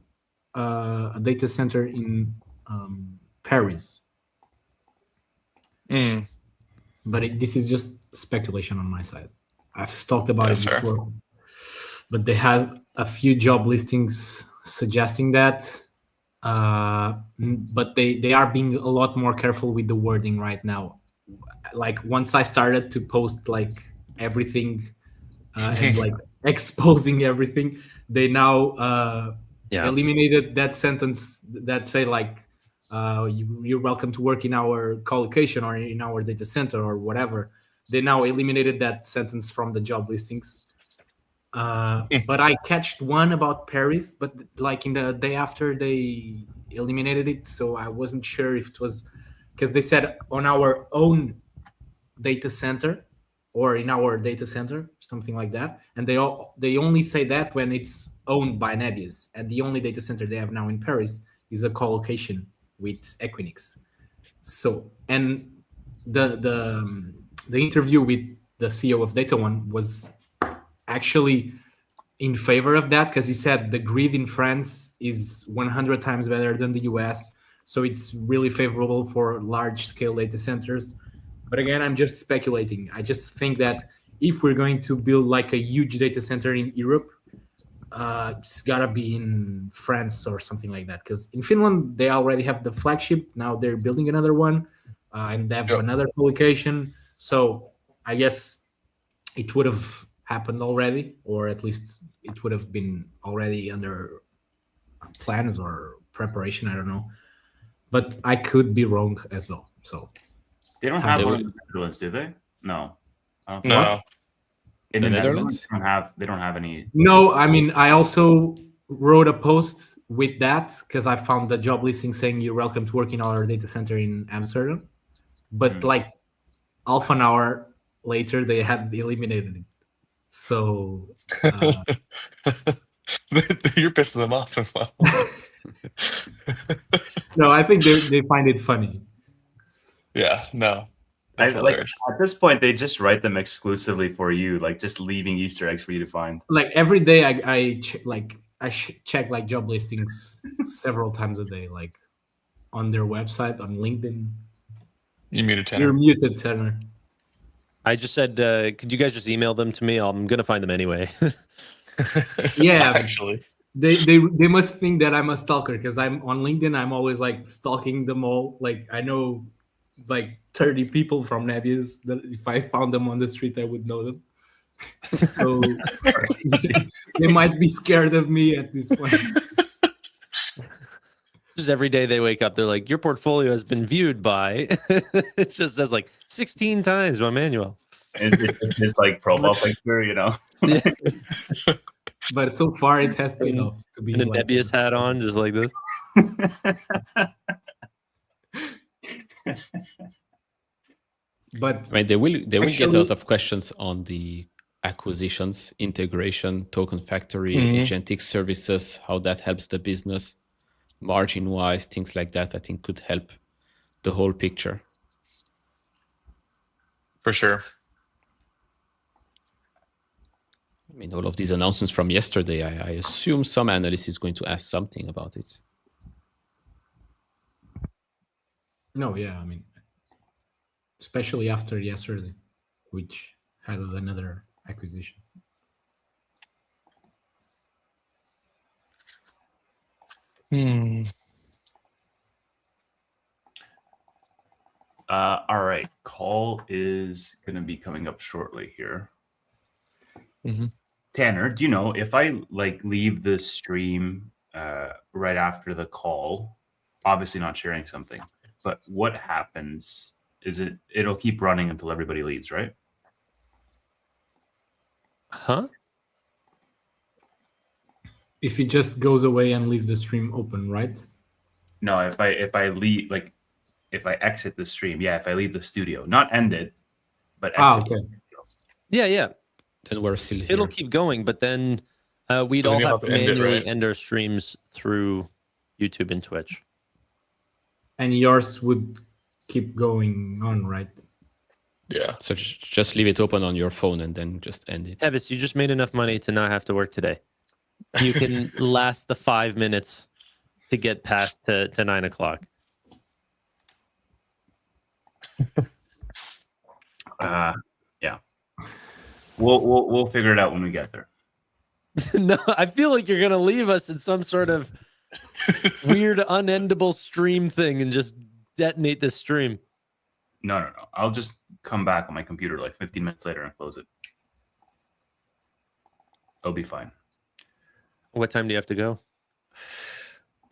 a data center in Paris. But this is just speculation on my side. I've talked about it before, but they had a few job listings suggesting that. But they are being a lot more careful with the wording right now. Once I started to post everything and exposing everything, they now eliminated that sentence that say you're welcome to work in our co-location or in our data center or whatever. They now eliminated that sentence from the job listings. But I catched one about Paris, but in the day after they eliminated it, so I wasn't sure if it was because they said on our own data center or in our data center, something like that. And they only say that when it's owned by Nebius, and the only data center they have now in Paris is a co-location with Equinix. So, and the interview with the CEO of Data One was actually in favor of that because he said the grid in France is 100 times better than the US, so it's really favorable for large-scale data centers. But again, I'm just speculating. I just think that if we're going to build a huge data center in Europe, it's gotta be in France or something like that. Because in Finland they already have the flagship. Now they're building another one, and they have another publication. So I guess it would have happened already, or at least it would have been already under plans or preparation. I don't know, but I could be wrong as well. So they don't have one in the Netherlands, do they? No. No. In the Netherlands, they don't have any. No, I mean, I also wrote a post with that because I found the job listing saying you're welcome to work in our data center in Amsterdam, but like half an hour later they had eliminated it. So you're pissing them off as well. No, I think they find it funny. Yeah, no. At this point, they just write them exclusively for you, like just leaving Easter eggs for you to find. Like every day, I check like job listings several times a day, like on their website, on LinkedIn. You muted Tanner. You're muted, Tanner. I just said, could you guys just email them to me? I'm gonna find them anyway. Yeah, actually, they must think that I'm a stalker because I'm on LinkedIn. I'm always like stalking them all. Like I know like 30 people from Nebius that if I found them on the street, I would know them. So they might be scared of me at this point. Just every day they wake up, they're like, your portfolio has been viewed by, it just says like 16 times by Manuel. It's like profile picture, you know? Yeah. But so far it has paid off to be And a like Nebius hat on, just like this. But I mean, they will get a lot of questions on the acquisitions, integration, token factory, agentic services, how that helps the business, margin wise, things like that. I think could help the whole picture. For sure. I mean, all of these announcements from yesterday, I assume some analyst is going to ask something about it. no, yeah, I mean, especially after yesterday, which had another acquisition. All right. Call is going to be coming up shortly here. Tanner, do you know if I like leave the stream right after the call, obviously not sharing something, but what happens is it'll keep running until everybody leaves, right? Huh? If it just goes away and leave the stream open, right? No, if I leave, like if I exit the stream, if I leave the studio, not end it, but exit. Okay. Yeah. Then we're still here. It'll keep going, but then we'd all have to manually end our streams through YouTube and Twitch. And yours would keep going on, right? Yeah. So just leave it open on your phone and then just end it. Evis, you just made enough money to not have to work today. You can last the 5 minutes to get past to 9 o'clock. Yeah. We'll figure it out when we get there. No, I feel like you're gonna leave us in some sort of weird unendable stream thing and just detonate this stream. No. I'll just come back on my computer like 15 minutes later and close it. It'll be fine. What time do you have to go?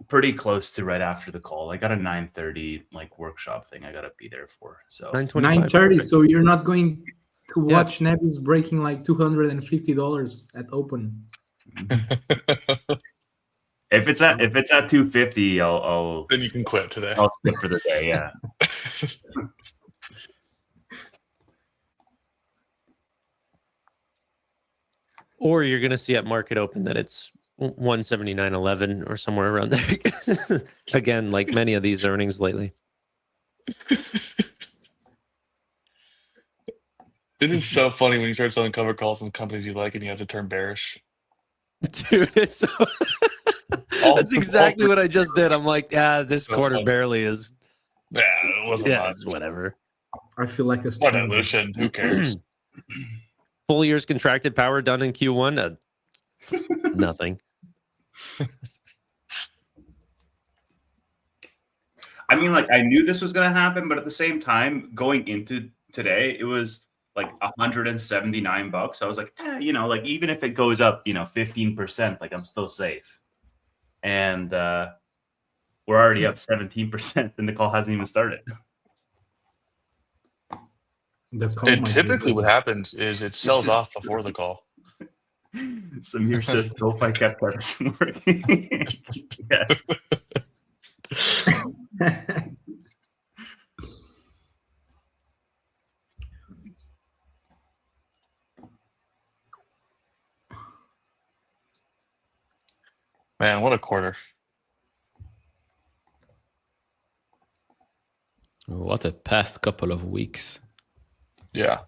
Pretty close to right after the call. I got a 9:30 like workshop thing I gotta be there for. So 9:30. So you're not going to watch Nebius breaking like $250 at open. If it's at 250, I'll then you can quit today. I'll skip for the day. Yeah. Or you're gonna see at market open that it's 179.11 or somewhere around there. Again, like many of these earnings lately. This is so funny when you start selling cover calls on companies you like and you have to turn bearish. Dude, it's so that's exactly what I just did. I'm like, this quarter barely is. Yeah, it wasn't. Yeah, it's whatever. I feel like a dilution. Who cares? Full year's contracted power done in Q1. Nothing. I mean, like, I knew this was going to happen, but at the same time, going into today, it was like $179. I was like, like even if it goes up, 15%, like I'm still safe. And we're already up 17%, and the call hasn't even started. Typically what happens is it sells off before the call. Samir says, "SoFi kept everything working." Yes. Man, what a quarter. What a past couple of weeks. Yeah.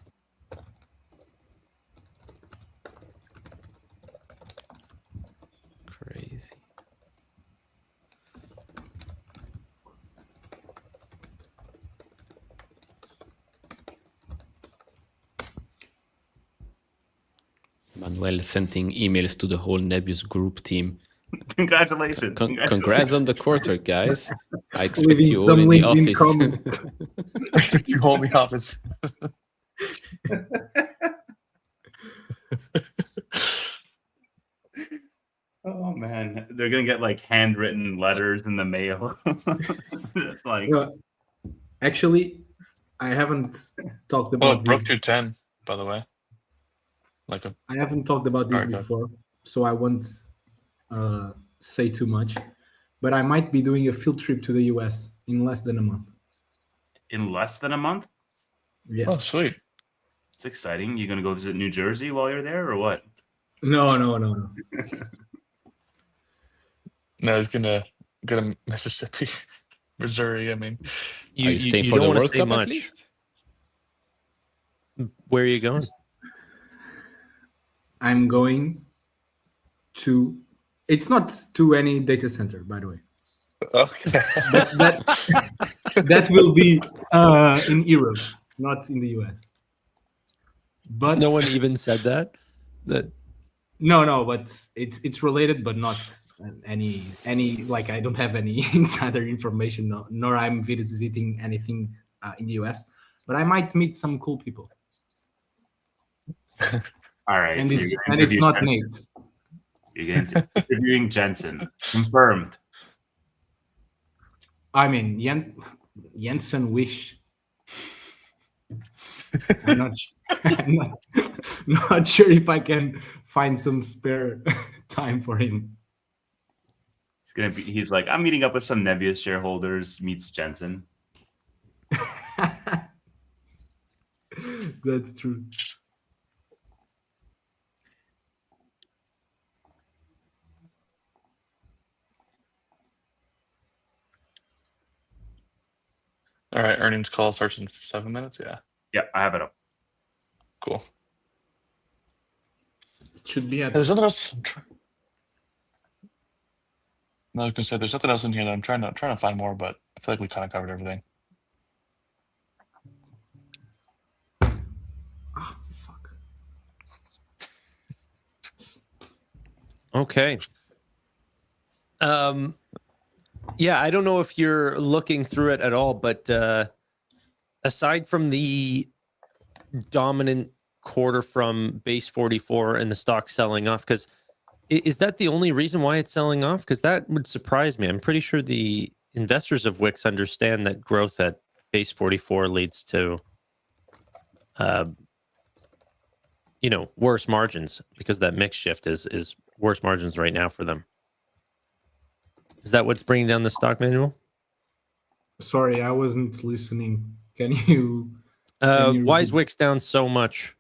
Crazy. Manuel sending emails to the whole Nebius group team. Congratulations. Congrats on the quarter, guys. I expect you all in the office. I expect you all in the office. Oh man, they're gonna get like handwritten letters in the mail. It's like, actually, I haven't talked about. Oh, it broke 210, by the way. I haven't talked about this before, so I won't say too much. But I might be doing a field trip to the US in less than a month. In less than a month? Yeah. Oh, sweet. It's exciting. You gonna go visit New Jersey while you're there, or what? No. No, he's gonna go to Mississippi, Missouri. I mean, you staying for the World Cup at least? Where are you going? I'm going to. It's not to any data center, by the way. Okay. That will be in Europe, not in the US. But no one even said that. No, but it's related, but not any like I don't have any insider information, nor I'm visiting anything in the US. But I might meet some cool people. All right, and it's not Jensen. Nate. You're interviewing Jensen. Confirmed. I mean, Jensen wish. I'm not sure if I can find some spare time for him. He's like, I'm meeting up with some Nebius shareholders, meets Jensen. That's true. All right, earnings call starts in 7 minutes. Yeah, I have it up. Cool. It should be at. There's nothing else. No, I was gonna say there's nothing else in here that I'm trying to find more, but I feel like we kind of covered everything. Oh, fuck. Okay. Yeah, I don't know if you're looking through it at all, but aside from the dominant quarter from base 44 and the stock selling off, because is that the only reason why it's selling off? Because that would surprise me. I'm pretty sure the investors of WIX understand that growth at base 44 leads to, worse margins, because that mix shift is worse margins right now for them. Is that what's bringing down the stock, Manuel? Sorry, I wasn't listening. Can you why is WIX down so much?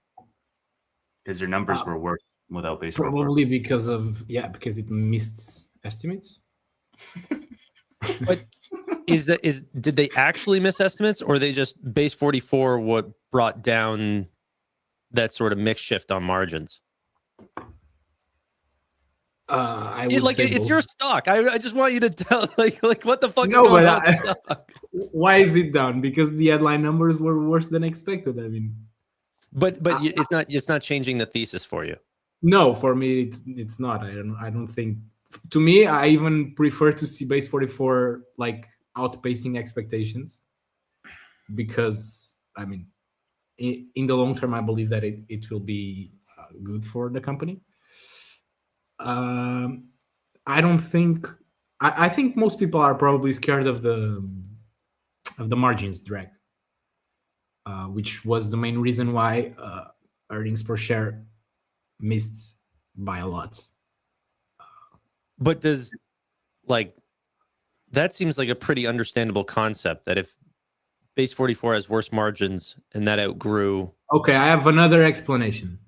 Because your numbers were worse without base. Probably because it missed estimates. But did they actually miss estimates, or they just base 44 what brought down that sort of mix shift on margins? I would say it's both. your stock. I just want you to tell like what the fuck is No, going but on with the stock? Why is it down? Because the headline numbers were worse than expected. I mean, but it's not changing the thesis for you. No, for me it's not. I don't think. To me, I even prefer to see base 44 like outpacing expectations, because I mean, in the long term, I believe that it will be good for the company. I don't think. I think most people are probably scared of the margins drag, which was the main reason why earnings per share missed by a lot. But does like that seems like a pretty understandable concept that if base 44 has worse margins and that outgrew. Okay, I have another explanation.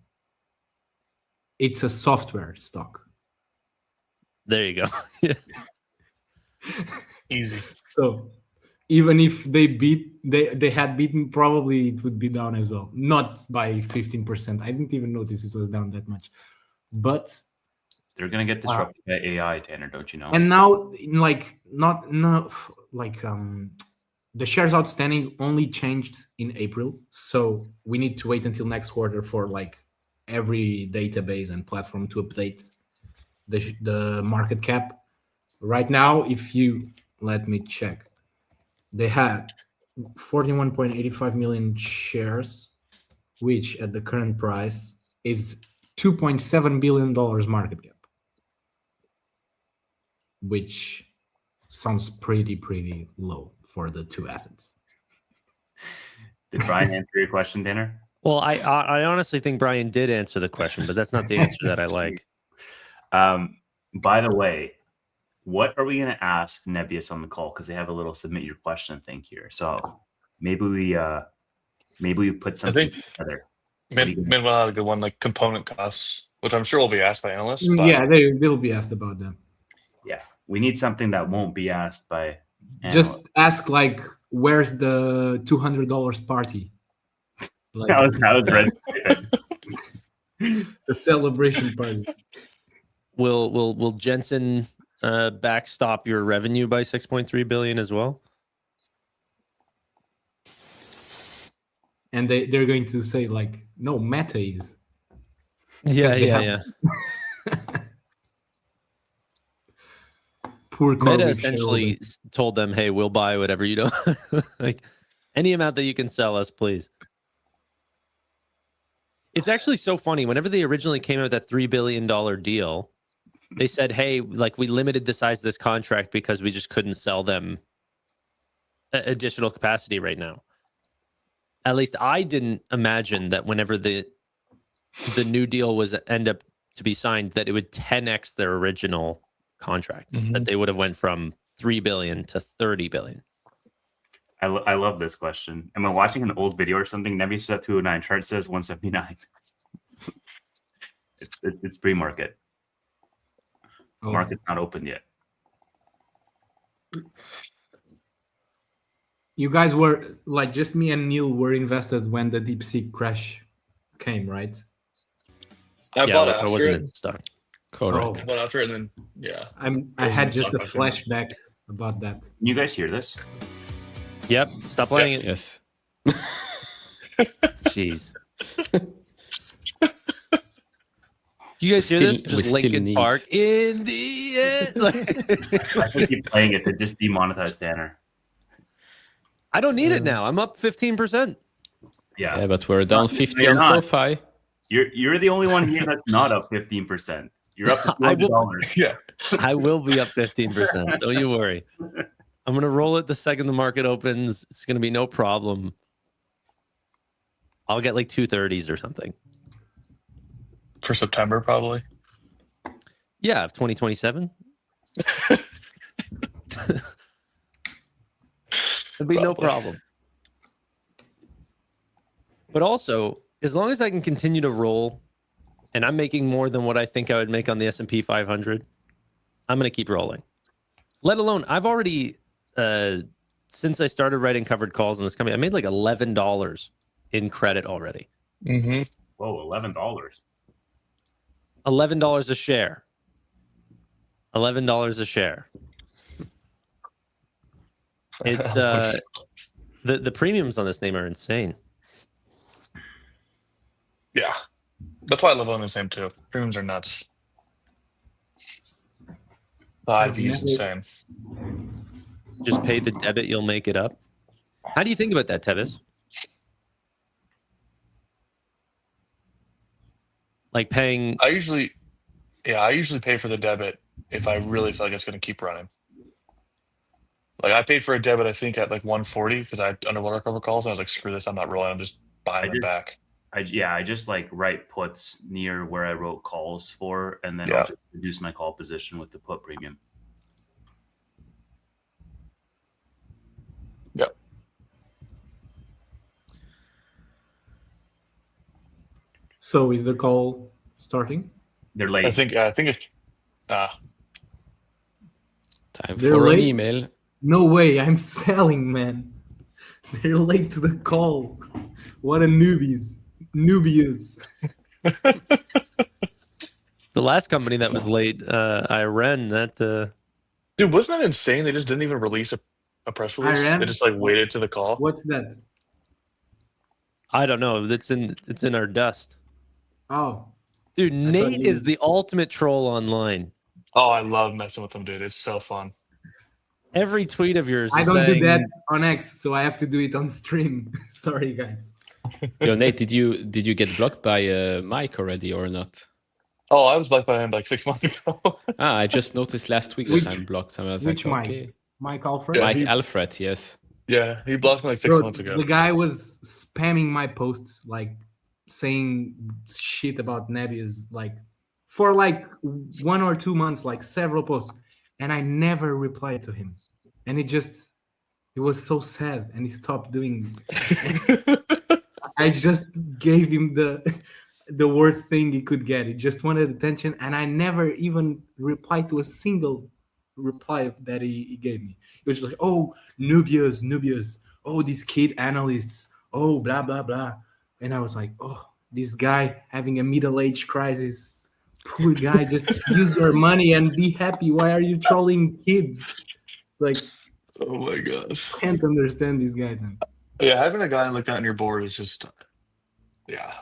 It's a software stock. There you go. Easy. So even if they had beaten, probably it would be down as well. Not by 15%. I didn't even notice it was down that much. But they're gonna get disrupted by AI, Tanner, don't you know? And now, like, the shares outstanding only changed in April, so we need to wait until next quarter for like every database and platform to update the market cap. Right now, if you let me check, they had 41.85 million shares, which at the current price is $2.7 billion market cap, which sounds pretty low for the two assets. Did Brian answer your question, Tanner? Well, I honestly think Brian did answer the question, but that's not the answer that I like. By the way, what are we going to ask Nebius on the call? Because they have a little submit your question thing here. So maybe we put something together. Mid will have a good one, like component costs, which I'm sure will be asked by analysts. But... Yeah, they'll be asked about them. Yeah, we need something that won't be asked by analysts. Just ask like, where's the $200 party? Like, that was red. The celebration party. Will Jensen backstop your revenue by 6.3 billion as well? And they're going to say like, no, Meta is. Yeah. Poor Meta essentially told them, "Hey, we'll buy whatever you don't like, any amount that you can sell us, please." It's actually so funny. Whenever they originally came out with that $3 billion deal, they said, "Hey, like we limited the size of this contract because we just couldn't sell them additional capacity right now." At least I didn't imagine that whenever the new deal was end up to be signed, that it would 10x their original contract, that they would have went from 3 billion to 30 billion. I love this question. Am I watching an old video or something? Nebius is at 209. Chart says 179. It's pre-market. Market's not open yet. You guys were like, just me and Neil were invested when the DeepSeek crash came, right? I bought after it. In stock. Correct. I bought after it, and then I had just a flashback about that. You guys hear this? Yep. Stop playing it. Yes. Jeez. You guys hear this? Just Linkin Park in the end. I think keep playing it to just demonetize Tanner. I don't need it now. I'm up 15%. Yeah, but we're down 50 on SoFi. You're the only one here that's not up 15%. You're up to $200. Yeah. I will be up 15%. Don't you worry. I'm going to roll it the second the market opens. It's going to be no problem. I'll get like 230s or something. For September, probably. Yeah, of 2027. It'll be no problem. But also, as long as I can continue to roll and I'm making more than what I think I would make on the S&P 500, I'm going to keep rolling. Let alone, I've already, since I started writing covered calls in this company, I made like $11 in credit already. Mm-hmm. Whoa, $11. $11 a share. $11 a share. It's the premiums on this name are insane. Yeah. That's why I love owning the same too. Premiums are nuts. The IV is insane. Just pay the debit, you'll make it up. How do you think about that, Tevis? Like paying... I usually pay for the debit if I really feel like it's going to keep running. Like I paid for a debit, I think at like 140 because I had underwater cover calls. And I was like, screw this, I'm not rolling. I'm just buying them back. I just like write puts near where I wrote calls for, and then I'll just reduce my call position with the put premium. Yep. So is the call starting? They're late. I think it's time They're for late? an email. No way, I'm selling, man. They're late to the call. What a Nebius. The last company that was late, Iran, that... Dude, wasn't that insane? They just didn't even release a press release. Iran? They just like waited to the call. What's that? I don't know. It's in our dust. Oh. Dude, Nate is the ultimate troll online. Oh, I love messing with them, dude. It's so fun. Every tweet of yours I is don't saying... do that on X, so I have to do it on stream. Sorry, guys. Yo, Nate, did you get blocked by Mike already or not? Oh, I was blocked by him like 6 months ago. I just noticed last week that I'm blocked. I was Which like, Mike? okay. Mike Alfred? Mike Alfred, yes. Yeah, he blocked me like 6 months ago. The guy was spamming my posts, like saying shit about Nebius, like for like 1 or 2 months, like several posts, and I never replied to him, and it was so sad, and he stopped doing. I just gave him the worst thing he could get. He just wanted attention, and I never even replied to a single reply that he gave me. He was just like, "Oh, Nebius, oh, these kid analysts, oh, blah blah blah," and I was like, "Oh, this guy having a middle-age crisis, poor guy. Just use your money and be happy. Why are you trolling kids?" Like, oh my god, I can't understand these guys. Man. Yeah, having a guy like that on your board is just,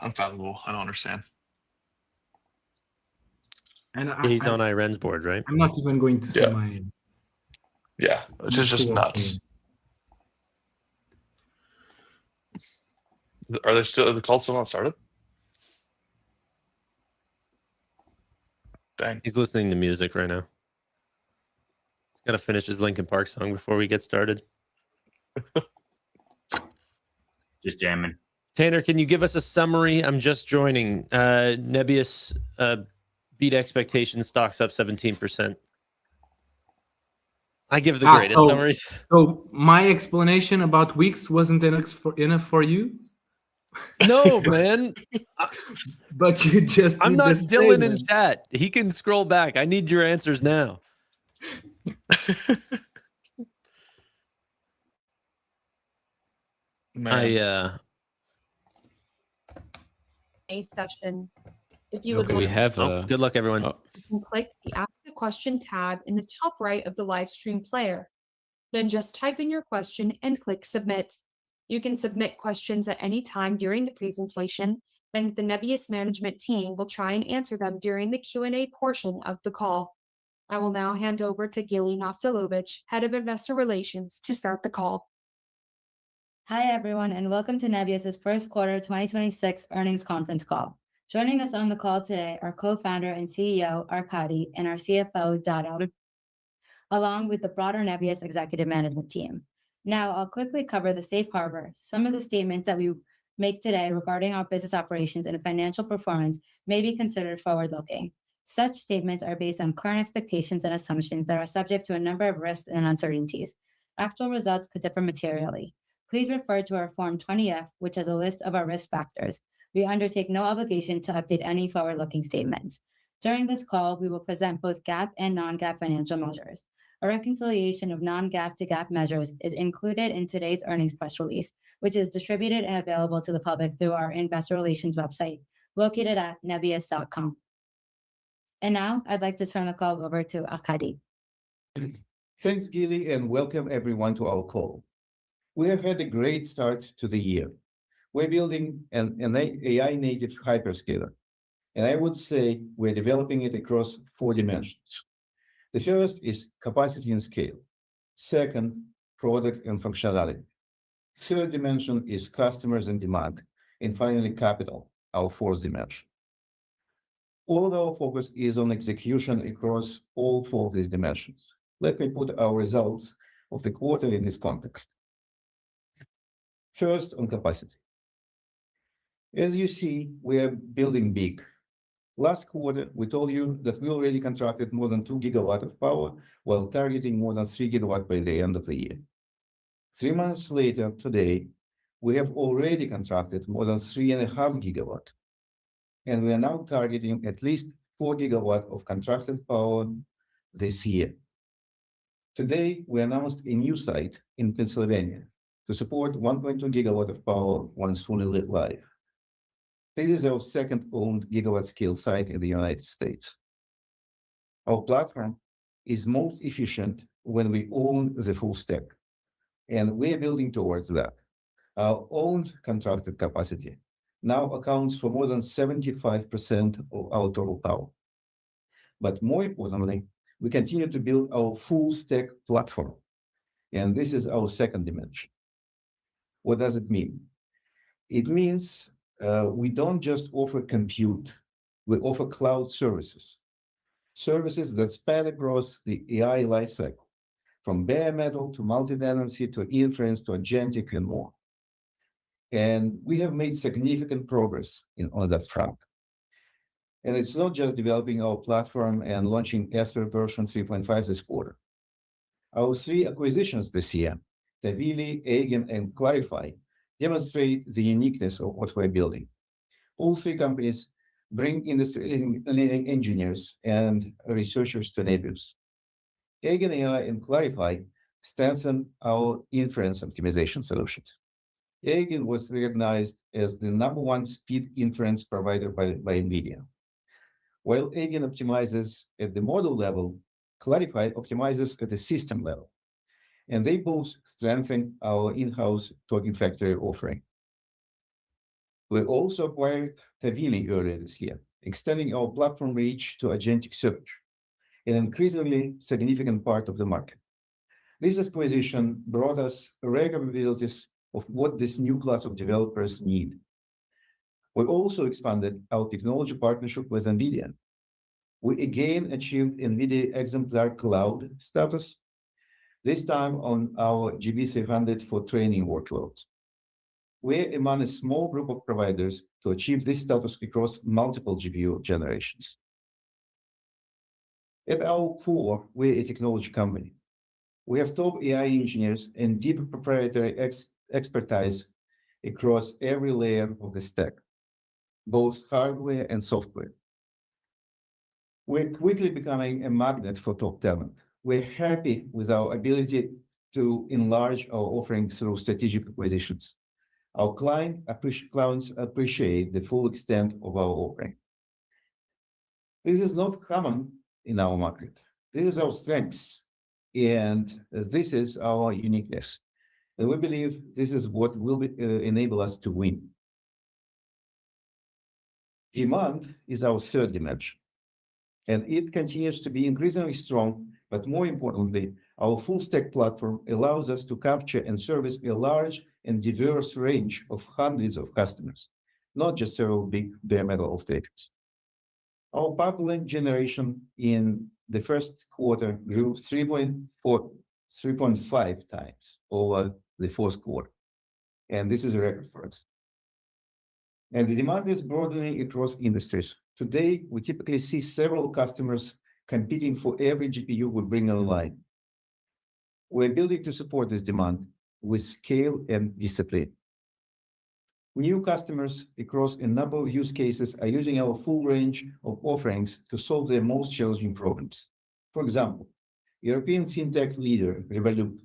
unfathomable. I don't understand. And he's on Iran's board, right? I'm not even going to say my. Yeah, it's just nuts. Are they still? Is the call still not started? Dang. He's listening to music right now. He's got to finish his Linkin Park song before we get started. Just jamming. Tanner, can you give us a summary? I'm just joining. Nebius beat expectations, stocks up 17%. I give the greatest summaries. So my explanation about WIX wasn't enough for you? No, man. But you just I'm not Dylan in chat. He can scroll back. I need your answers now. A session. If you would we have good luck, everyone. You can click the Ask a Question tab in the top right of the live stream player. Then just type in your question and click Submit. You can submit questions at any time during the presentation, and the Nebius management team will try and answer them during the Q&A portion of the call. I will now hand over to Gili Naftalovich, Head of Investor Relations, to start the call. Hi, everyone, and welcome to Nebius's first quarter 2026 earnings conference call. Joining us on the call today are co-founder and CEO Arkady and our CFO Dada, along with the broader Nebius executive management team. Now, I'll quickly cover the safe harbor. Some of the statements that we make today regarding our business operations and financial performance may be considered forward-looking. Such statements are based on current expectations and assumptions that are subject to a number of risks and uncertainties. Actual results could differ materially. Please refer to our Form 20-F, which has a list of our risk factors. We undertake no obligation to update any forward-looking statements. During this call, we will present both GAAP and non-GAAP financial measures. A reconciliation of non-GAAP to GAAP measures is included in today's earnings press release, which is distributed and available to the public through our investor relations website, located at nebius.com. And now I'd like to turn the call over to Arkady. Thanks, Gili, and welcome everyone to our call. We have had a great start to the year. We're building an AI-native hyperscaler. And I would say we're developing it across 4 dimensions. The first is capacity and scale. Second, product and functionality. Third dimension is customers and demand. And finally, capital, our fourth dimension. All of our focus is on execution across all 4 of these dimensions. Let me put our results of the quarter in this context. First, on capacity. As you see, we are building big. Last quarter, we told you that we already contracted more than 2 gigawatts of power while targeting more than 3 gigawatts by the end of the year. 3 months later, today, we have already contracted more than 3.5 gigawatts. And we are now targeting at least 4 gigawatts of contracted power this year. Today, we announced a new site in Pennsylvania to support 1.2 gigawatts of power once fully lit live. This is our second owned gigawatt scale site in the United States. Our platform is most efficient when we own the full stack, and we are building towards that. Our owned contracted capacity now accounts for more than 75% of our total power. But more importantly, we continue to build our full stack platform, and this is our second dimension. What does it mean? It means we don't just offer compute, we offer cloud services. Services that span across the AI lifecycle, from bare metal to multi-tenancy to inference to agentic and more. And we have made significant progress on that front. And it's not just developing our platform and launching Esther version 3.5 this quarter. Our 3 acquisitions this year, Tavily, Eigen, and Clarify, demonstrate the uniqueness of what we're building. All 3 companies bring industry-leading engineers and researchers to Nebius. Eigen AI and Clarify strengthen our inference optimization solutions. Eigen was recognized as the #1 speed inference provider by NVIDIA. While Eigen optimizes at the model level, Clarify optimizes at the system level. And they both strengthen our in-house token factory offering. We also acquired Tavily earlier this year, extending our platform reach to agentic search, an increasingly significant part of the market. This acquisition brought us rare capabilities of what this new class of developers need. We also expanded our technology partnership with NVIDIA. We again achieved NVIDIA Exemplar Cloud status, this time on our GB300 for training workloads. We're among a small group of providers to achieve this status across multiple GPU generations. At our core, we're a technology company. We have top AI engineers and deep proprietary expertise across every layer of the stack, both hardware and software. We're quickly becoming a magnet for top talent. We're happy with our ability to enlarge our offerings through strategic acquisitions. Our clients appreciate the full extent of our offering. This is not common in our market. This is our strength, and this is our uniqueness. And we believe this is what will enable us to win. Demand is our third dimension, and it continues to be increasingly strong, but more importantly, our full stack platform allows us to capture and service a large and diverse range of hundreds of customers, not just several big bare metal off-takers. Our pipeline generation in the first quarter grew 3.5 times over the fourth quarter. And this is a record for us. And the demand is broadening across industries. Today, we typically see several customers competing for every GPU we bring online. We're building to support this demand with scale and discipline. New customers across a number of use cases are using our full range of offerings to solve their most challenging problems. For example, European fintech leader Revolut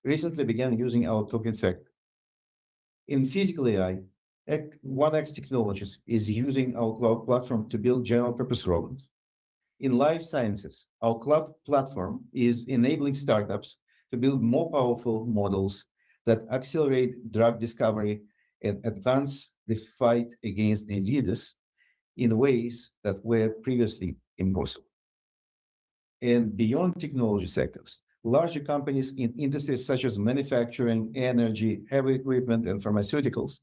recently began using our token factory. In physical AI, 1X Technologies is using our cloud platform to build general-purpose robots. In life sciences, our cloud platform is enabling startups to build more powerful models that accelerate drug discovery and advance the fight against diseases in ways that were previously impossible. And beyond technology sectors, larger companies in industries such as manufacturing, energy, heavy equipment, and pharmaceuticals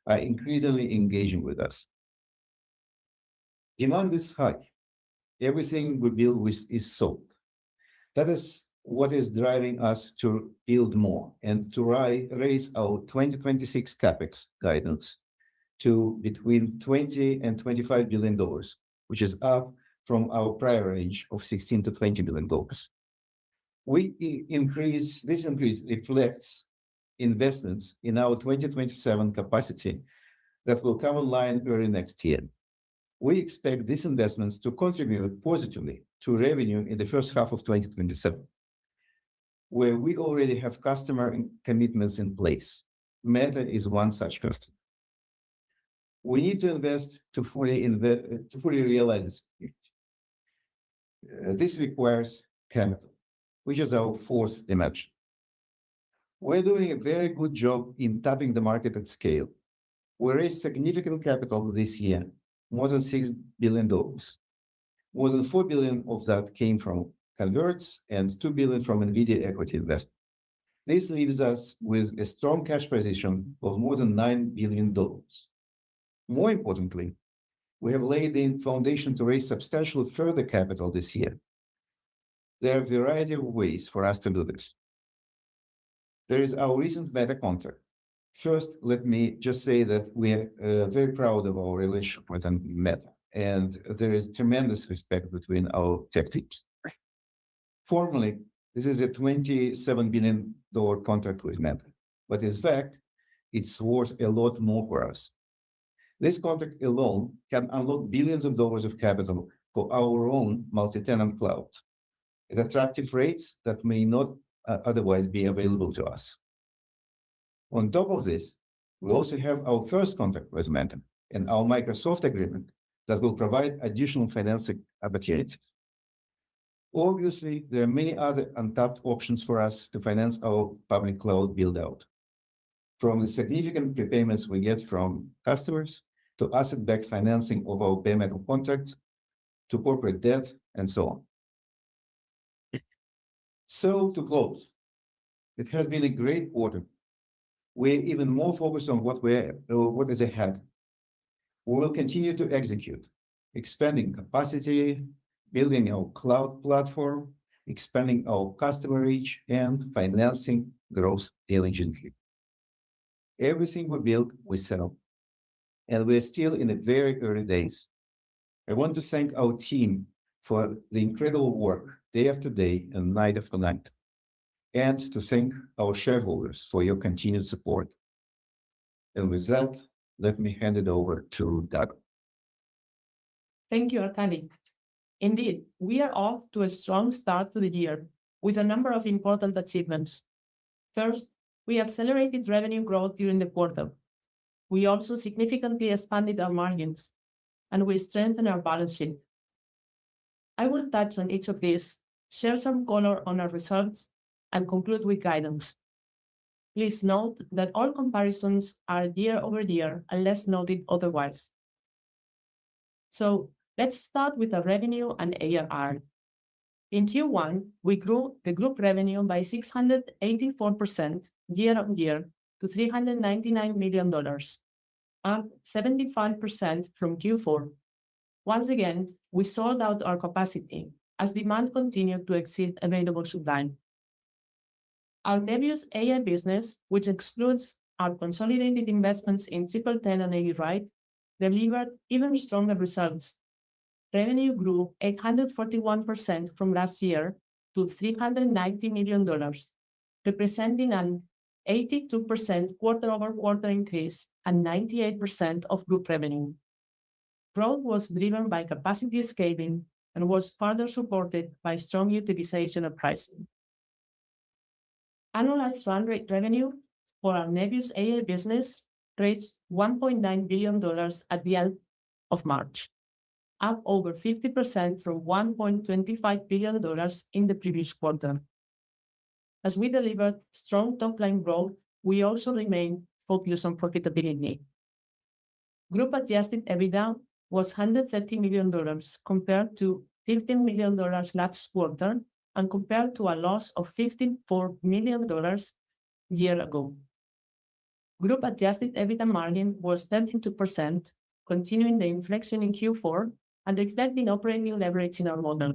are increasingly engaging with us. Demand is high. Everything we build with is sold. That is what is driving us to build more and to raise our 2026 CapEx guidance to between $20 and $25 billion, which is up from our prior range of $16 to $20 billion. This increase reflects investments in our 2027 capacity that will come online early next year. We expect these investments to contribute positively to revenue in the first half of 2027, where we already have customer commitments in place. Meta is one such customer. We need to invest to fully realize this. This requires capital, which is our fourth dimension. We're doing a very good job in tapping the market at scale. We raised significant capital this year, more than $6 billion. More than $4 billion of that came from converts and $2 billion from NVIDIA equity investment. This leaves us with a strong cash position of more than $9 billion. More importantly, we have laid the foundation to raise substantially further capital this year. There are a variety of ways for us to do this. There is our recent Meta contract. First, let me just say that we're very proud of our relationship with Meta, and there is tremendous respect between our tech teams. Formally, this is a $27 billion contract with Meta, but in fact, it's worth a lot more for us. This contract alone can unlock billions of dollars of capital for our own multi-tenant cloud at attractive rates that may not otherwise be available to us. On top of this, we also have our first contract with Meta and our Microsoft agreement that will provide additional financing opportunities. Obviously, there are many other untapped options for us to finance our public cloud build-out, from the significant prepayments we get from customers to asset-backed financing of our bare metal contracts to corporate debt and so on. So to close, it has been a great quarter. We're even more focused on what is ahead. We will continue to execute, expanding capacity, building our cloud platform, expanding our customer reach, and financing growth diligently. Everything we build, we sell, and we're still in the very early days. I want to thank our team for the incredible work day after day and night after night, and to thank our shareholders for your continued support. And with that, let me hand it over to Doug. Thank you, Arkady. Indeed, we are off to a strong start to the year with a number of important achievements. First, we accelerated revenue growth during the quarter. We also significantly expanded our margins, and we strengthened our balance sheet. I will touch on each of these, share some color on our results, and conclude with guidance. Please note that all comparisons are year over year unless noted otherwise. So let's start with the revenue and ARR. In Q1, we grew the group revenue by 684% year on year to $399 million, up 75% from Q4. Once again, we sold out our capacity as demand continued to exceed available supply. Our Nebius AI business, which excludes our consolidated investments in Triple10 and AV-Rite, delivered even stronger results. Revenue grew 841% from last year to $390 million, representing an 82% quarter-over-quarter increase and 98% of group revenue. Growth was driven by capacity scaling and was further supported by strong utilization of pricing. Annualized run rate revenue for our Nebius AI business reached $1.9 billion at the end of March, up over 50% from $1.25 billion in the previous quarter. As we delivered strong top-line growth, we also remained focused on profitability. Group adjusted EBITDA was $130 million compared to $15 million last quarter and compared to a loss of $54 million a year ago. Group adjusted EBITDA margin was 32%, continuing the inflection in Q4 and reflecting operating leverage in our model.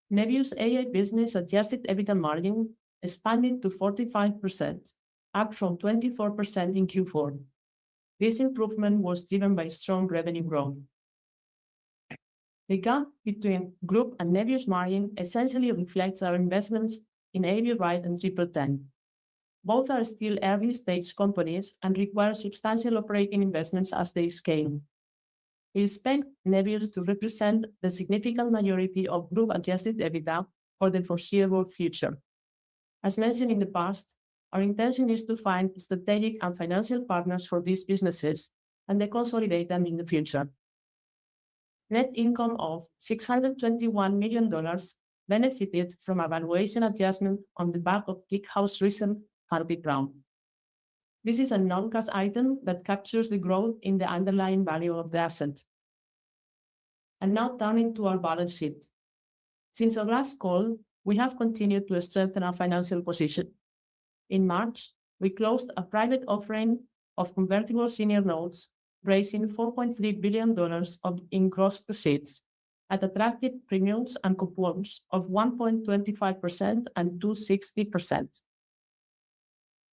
Nebius AI business adjusted EBITDA margin expanded to 45%, up from 24% in Q4. This improvement was driven by strong revenue growth. The gap between group and Nebius margin essentially reflects our investments in Avioride and Triple10. Both are still early-stage companies and require substantial operating investments as they scale. We expect Nebius to represent the significant majority of group adjusted EBITDA for the foreseeable future. As mentioned in the past, our intention is to find strategic and financial partners for these businesses and then consolidate them in the future. Net income of $621 million benefited from a valuation adjustment on the back of ClickHouse recent public round. This is a non-cash item that captures the growth in the underlying value of the asset. And now turning to our balance sheet. Since our last call, we have continued to strengthen our financial position. In March, we closed a private offering of convertible senior notes, raising $4.3 billion in gross proceeds at attractive premiums and coupons of 1.25% and 2.60%.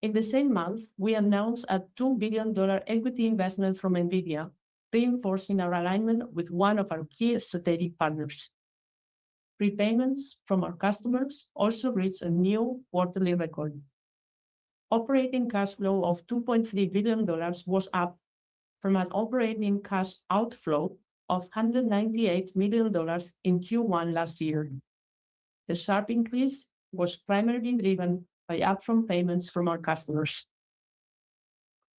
In the same month, we announced a $2 billion equity investment from NVIDIA, reinforcing our alignment with one of our key strategic partners. Prepayments from our customers also reached a new quarterly record. Operating cash flow of $2.3 billion was up from an operating cash outflow of $198 million in Q1 last year. The sharp increase was primarily driven by upfront payments from our customers.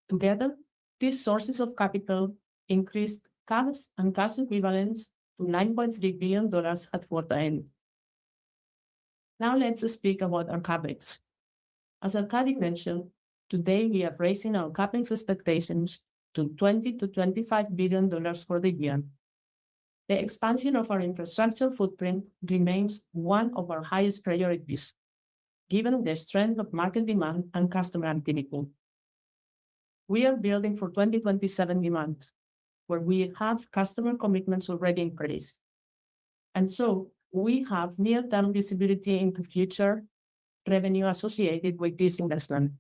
Together, these sources of capital increased cash and cash equivalents to $9.3 billion at quarter end. Now let's speak about our CapEx. As Arkady mentioned, today we are raising our CapEx expectations to $20 to $25 billion for the year. The expansion of our infrastructure footprint remains one of our highest priorities, given the strength of market demand and customer activity. We are building for 2027 demand, where we have customer commitments already in place. And so we have near-term visibility into future revenue associated with this investment.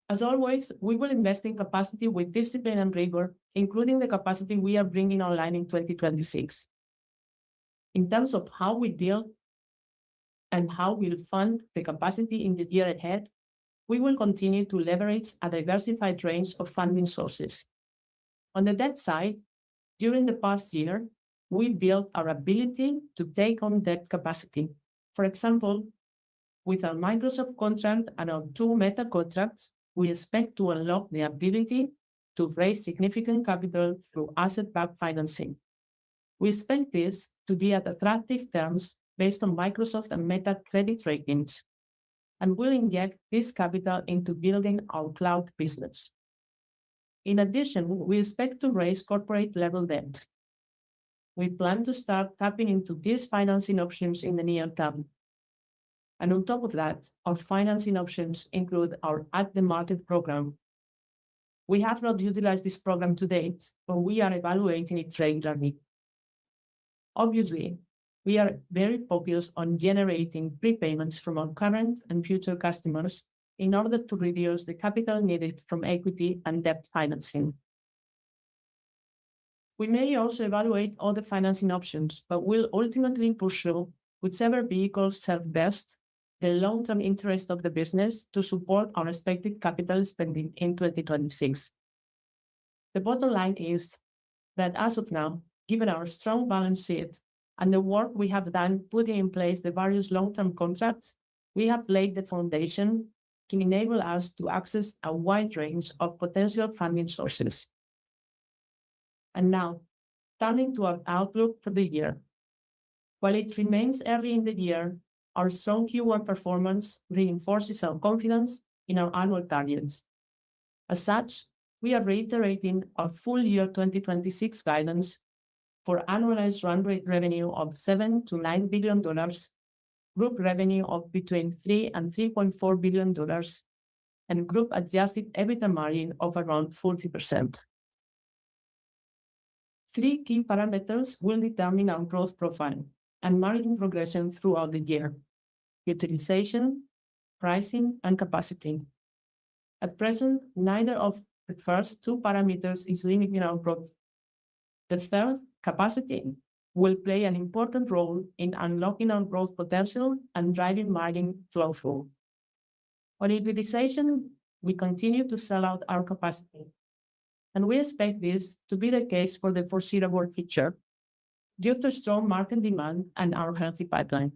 As always, we will invest in capacity with discipline and rigor, including the capacity we are bringing online in 2026. In terms of how we build and how we'll fund the capacity in the year ahead, we will continue to leverage a diversified range of funding sources. On the debt side, during the past year, we built our ability to take on debt capacity. For example, with our Microsoft contract and our 2 Meta contracts, we expect to unlock the ability to raise significant capital through asset-backed financing. We expect this to be at attractive terms based on Microsoft and Meta credit ratings, and will inject this capital into building our cloud business. In addition, we expect to raise corporate-level debt. We plan to start tapping into these financing options in the near term. And on top of that, our financing options include our at-the-market program. We have not utilized this program to date, but we are evaluating it regularly. Obviously, we are very focused on generating prepayments from our current and future customers in order to reduce the capital needed from equity and debt financing. We may also evaluate other financing options, but will ultimately pursue whichever vehicles serve best the long-term interest of the business to support our expected capital spending in 2026. The bottom line is that as of now, given our strong balance sheet and the work we have done putting in place the various long-term contracts, we have laid the foundation to enable us to access a wide range of potential funding sources. And now, turning to our outlook for the year. While it remains early in the year, our strong Q1 performance reinforces our confidence in our annual targets. As such, we we are reiterating our full year 2026 guidance for annualized run rate revenue of $7 to $9 billion, group revenue of between $3 and $3.4 billion, and group adjusted EBITDA margin of around 40%. Three key parameters will determine our growth profile and margin progression throughout the year: utilization, pricing, and capacity. At present, neither of the first two parameters is limiting our growth. The third, capacity, will play an important role in unlocking our growth potential and driving margin flow through. On utilization, we continue to sell out our capacity, and we expect this to be the case for the foreseeable future due to strong market demand and our healthy pipeline.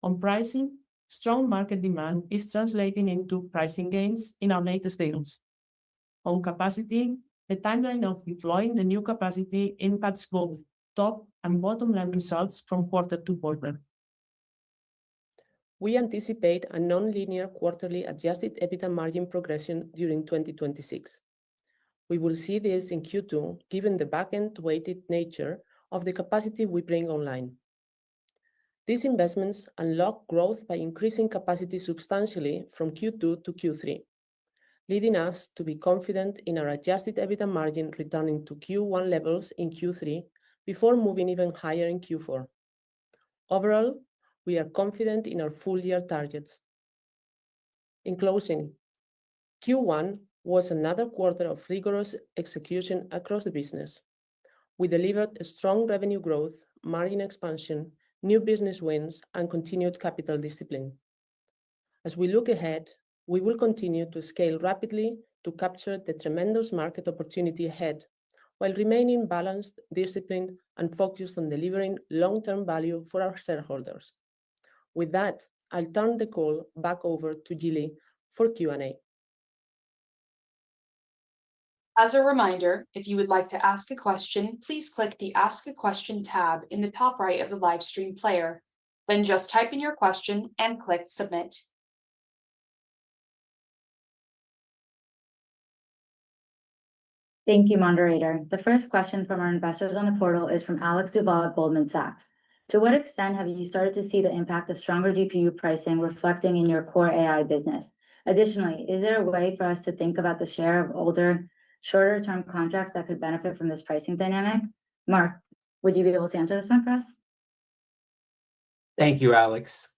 On pricing, strong market demand is translating into pricing gains in our latest deals. On capacity, the timeline of deploying the new capacity impacts both top and bottom line results from quarter to quarter. We anticipate a non-linear quarterly adjusted EBITDA margin progression during 2026. We will see this in Q2, given the back-end weighted nature of the capacity we bring online. These investments unlock growth by increasing capacity substantially from Q2 to Q3, leading us to be confident in our adjusted EBITDA margin returning to Q1 levels in Q3 before moving even higher in Q4. Overall, we are confident in our full year targets. In closing, Q1 was another quarter of rigorous execution across the business. We delivered a strong revenue growth, margin expansion, new business wins, and continued capital discipline. As we look ahead, we will continue to scale rapidly to capture the tremendous market opportunity ahead, while remaining balanced, disciplined, and focused on delivering long-term value for our shareholders. With that, I'll turn the call back over to Gilly for Q&A. As a reminder, if you would like to ask a question, please click the Ask a Question tab in the top right of the live stream player. Then just type in your question and click Submit. Thank you, moderator. The first question from our investors on the portal is from Alex Duval at Goldman Sachs. To what extent have you started to see the impact of stronger GPU pricing reflecting in your core AI business? Additionally, is there a way for us to think about the share of older, shorter-term contracts that could benefit from this pricing dynamic? Mark, would you be able to answer this one for us? Thank you, Alex.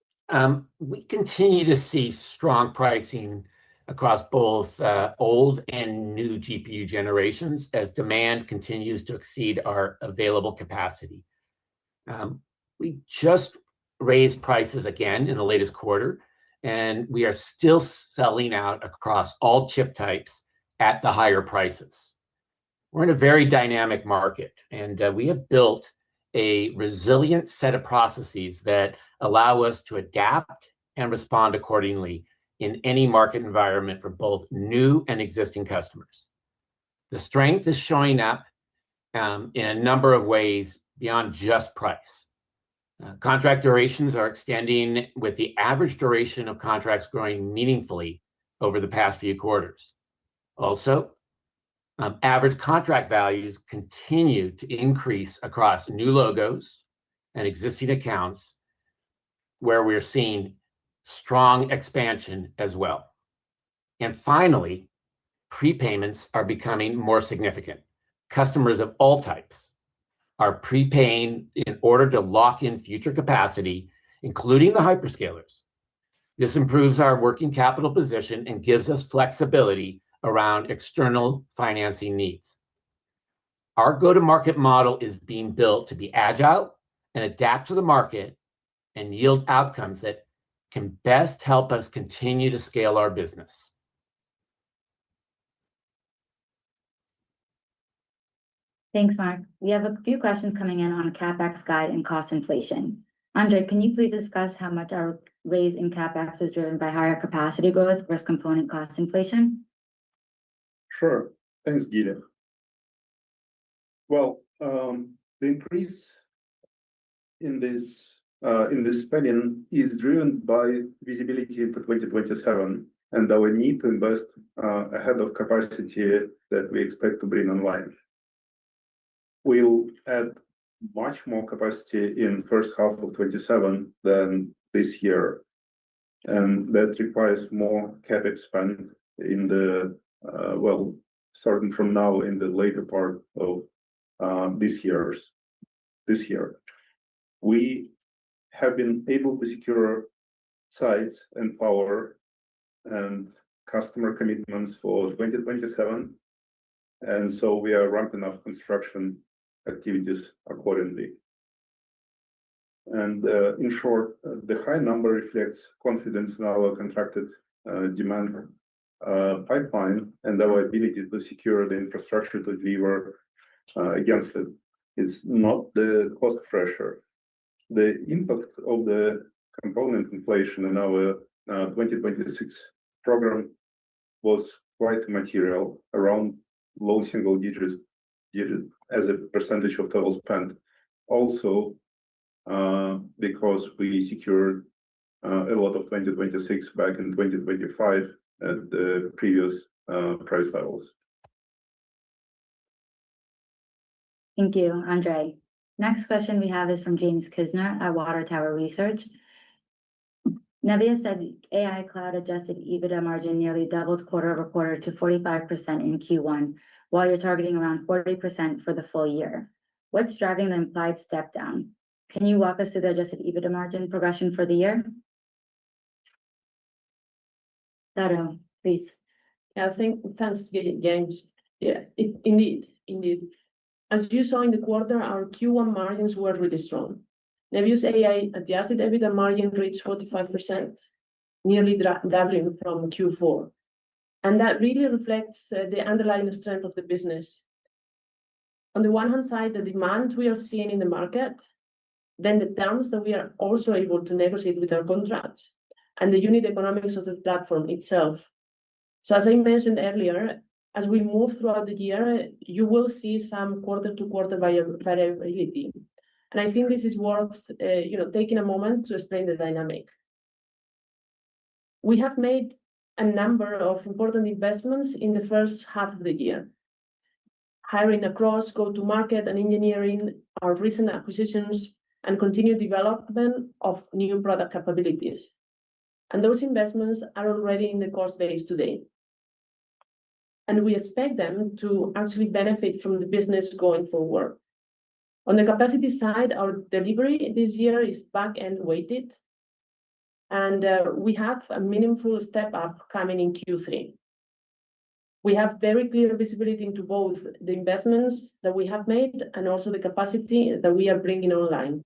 We continue to see strong pricing across both old and new GPU generations as demand continues to exceed our available capacity. We just raised prices again in the latest quarter, and we are still selling out across all chip types at the higher prices. We're in a very dynamic market, and we have built a resilient set of processes that allow us to adapt and respond accordingly in any market environment for both new and existing customers. The strength is showing up in a number of ways beyond just price. Contract durations are extending, with the average duration of contracts growing meaningfully over the past few quarters. Also, average contract values continue to increase across new logos and existing accounts, where we're seeing strong expansion as well. And finally, prepayments are becoming more significant. Customers of all types are prepaying in order to lock in future capacity, including the hyperscalers. This improves our working capital position and gives us flexibility around external financing needs. Our go-to-market model is being built to be agile and adapt to the market and yield outcomes that can best help us continue to scale our business. Thanks, Mark. We have a few questions coming in on CapEx guide and cost inflation. Andre, can you please discuss how much our raise in CapEx was driven by higher capacity growth versus component cost inflation? Sure. Thanks, Gita. Well, the increase in this spending is driven by visibility into 2027 and our need to invest ahead of capacity that we expect to bring online. We'll add much more capacity in first half of 27 than this year, and that requires more CapEx spend in the starting from now in the later part of this year. We have been able to secure sites and power and customer commitments for 2027, and so we are ramping up construction activities accordingly. And in short, the high number reflects confidence in our contracted demand pipeline and our ability to secure the infrastructure to deliver against it. It's not the cost pressure. The impact of the component inflation in our 2026 program was quite material, around low single digit as a percentage of total spend. Also, because we secured a lot of 2026 back in 2025 at the previous price levels. Thank you, Andrei. Next question we have is from James Kisner at Water Tower Research. Nebius said AI cloud adjusted EBITDA margin nearly doubled quarter-over-quarter to 45% in Q1, while you're targeting around 40% for the full year. What's driving the implied step down? Can you walk us through the adjusted EBITDA margin progression for the year? Dado, please. Yeah, thanks, James. Yeah, indeed. As you saw in the quarter, our Q1 margins were really strong. Nebius AI adjusted EBITDA margin reached 45%, nearly doubling from Q4. And that really reflects the underlying strength of the business. On the one hand side, the demand we are seeing in the market, then the terms that we are also able to negotiate with our contracts, and the unit economics of the platform itself. So as I mentioned earlier, as we move throughout the year, you will see some quarter-to-quarter variability. And I think this is worth taking a moment to explain the dynamic. We have made a number of important investments in the first half of the year. Hiring across go-to-market and engineering, our recent acquisitions, and continued development of new product capabilities. And those investments are already in the cost base today. And we expect them to actually benefit from the business going forward. On the capacity side, our delivery this year is back-end weighted, and we have a meaningful step up coming in Q3. We have very clear visibility into both the investments that we have made and also the capacity that we are bringing online.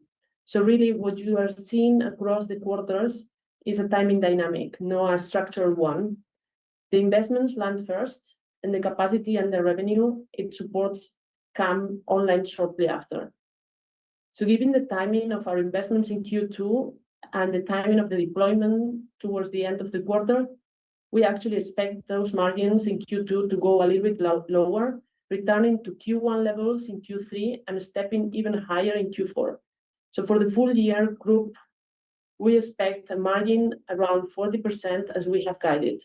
So really what you are seeing across the quarters is a timing dynamic, not a structural one. The investments land first, and the capacity and the revenue it supports come online shortly after. So given the timing of our investments in Q2 and the timing of the deployment towards the end of the quarter, we actually expect those margins in Q2 to go a little bit lower, returning to Q1 levels in Q3 and stepping even higher in Q4. So for the full year group, we expect a margin around 40% as we have guided.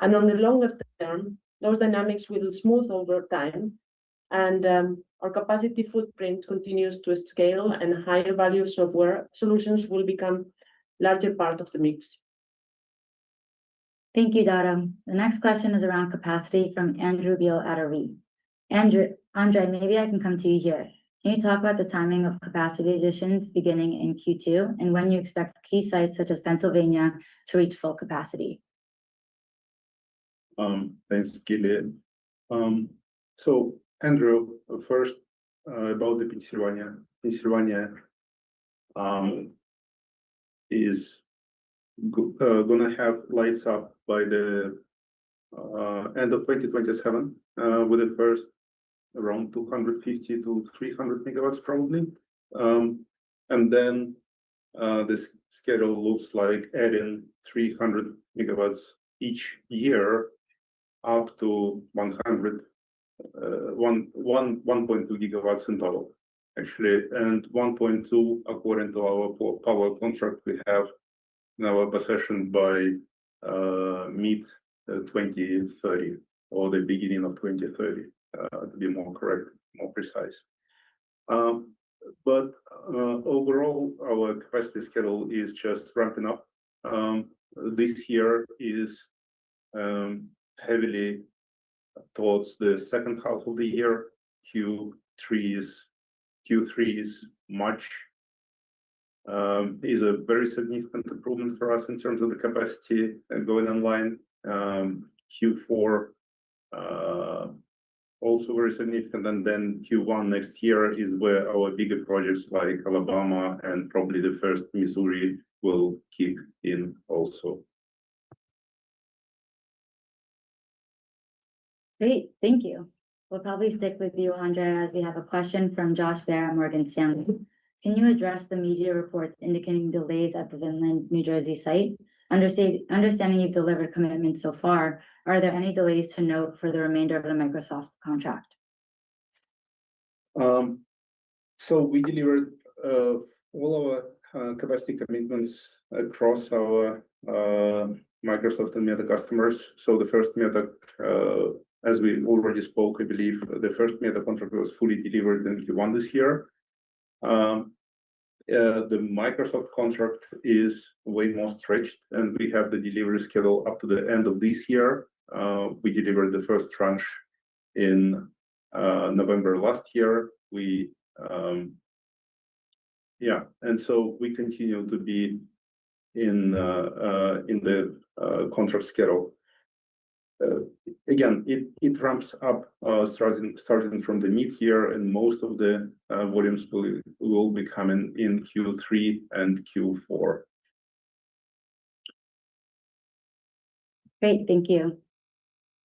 And on the longer term, those dynamics will smooth over time, and our capacity footprint continues to scale, and higher value software solutions will become larger part of the mix. Thank you, Dado. The next question is around capacity from Andrew Beal at Arete. Andrei, maybe I can come to you here. Can you talk about the timing of capacity additions beginning in Q2 and when you expect key sites such as Pennsylvania to reach full capacity? Thanks, Gillian. So, Andrew, first about the Pennsylvania. Pennsylvania is gonna have lights up by the end of 2027 with the first around 250 to 300 megawatts probably. And then this schedule looks like adding 300 megawatts each year up to 1.2 gigawatts in total, actually, and 1.2 according to our power contract we have in our possession by mid 2030 or the beginning of 2030, to be more correct, more precise. But overall, our capacity schedule is just ramping up. This year is heavily towards the second half of the year. Q3 is March is a very significant improvement for us in terms of the capacity going online. Q4 also very significant, and then Q1 next year is where our bigger projects like Alabama and probably the first Missouri will kick in also. Great, thank you. We'll probably stick with you, Andre, as we have a question from Josh Baer at Morgan Stanley. Can you address the media reports indicating delays at the Vinland, New Jersey site? Understanding you've delivered commitments so far, are there any delays to note for the remainder of the Microsoft contract? So we delivered all our capacity commitments across our Microsoft and Meta customers. So the first Meta, as we already spoke, I believe the first Meta contract was fully delivered in Q1 this year. The Microsoft contract is way more stretched, and we have the delivery schedule up to the end of this year. We delivered the first tranche in November last year. And so we continue to be in the contract schedule. Again, it ramps up starting from the mid-year, and most of the volumes will be coming in Q3 and Q4. Great, thank you.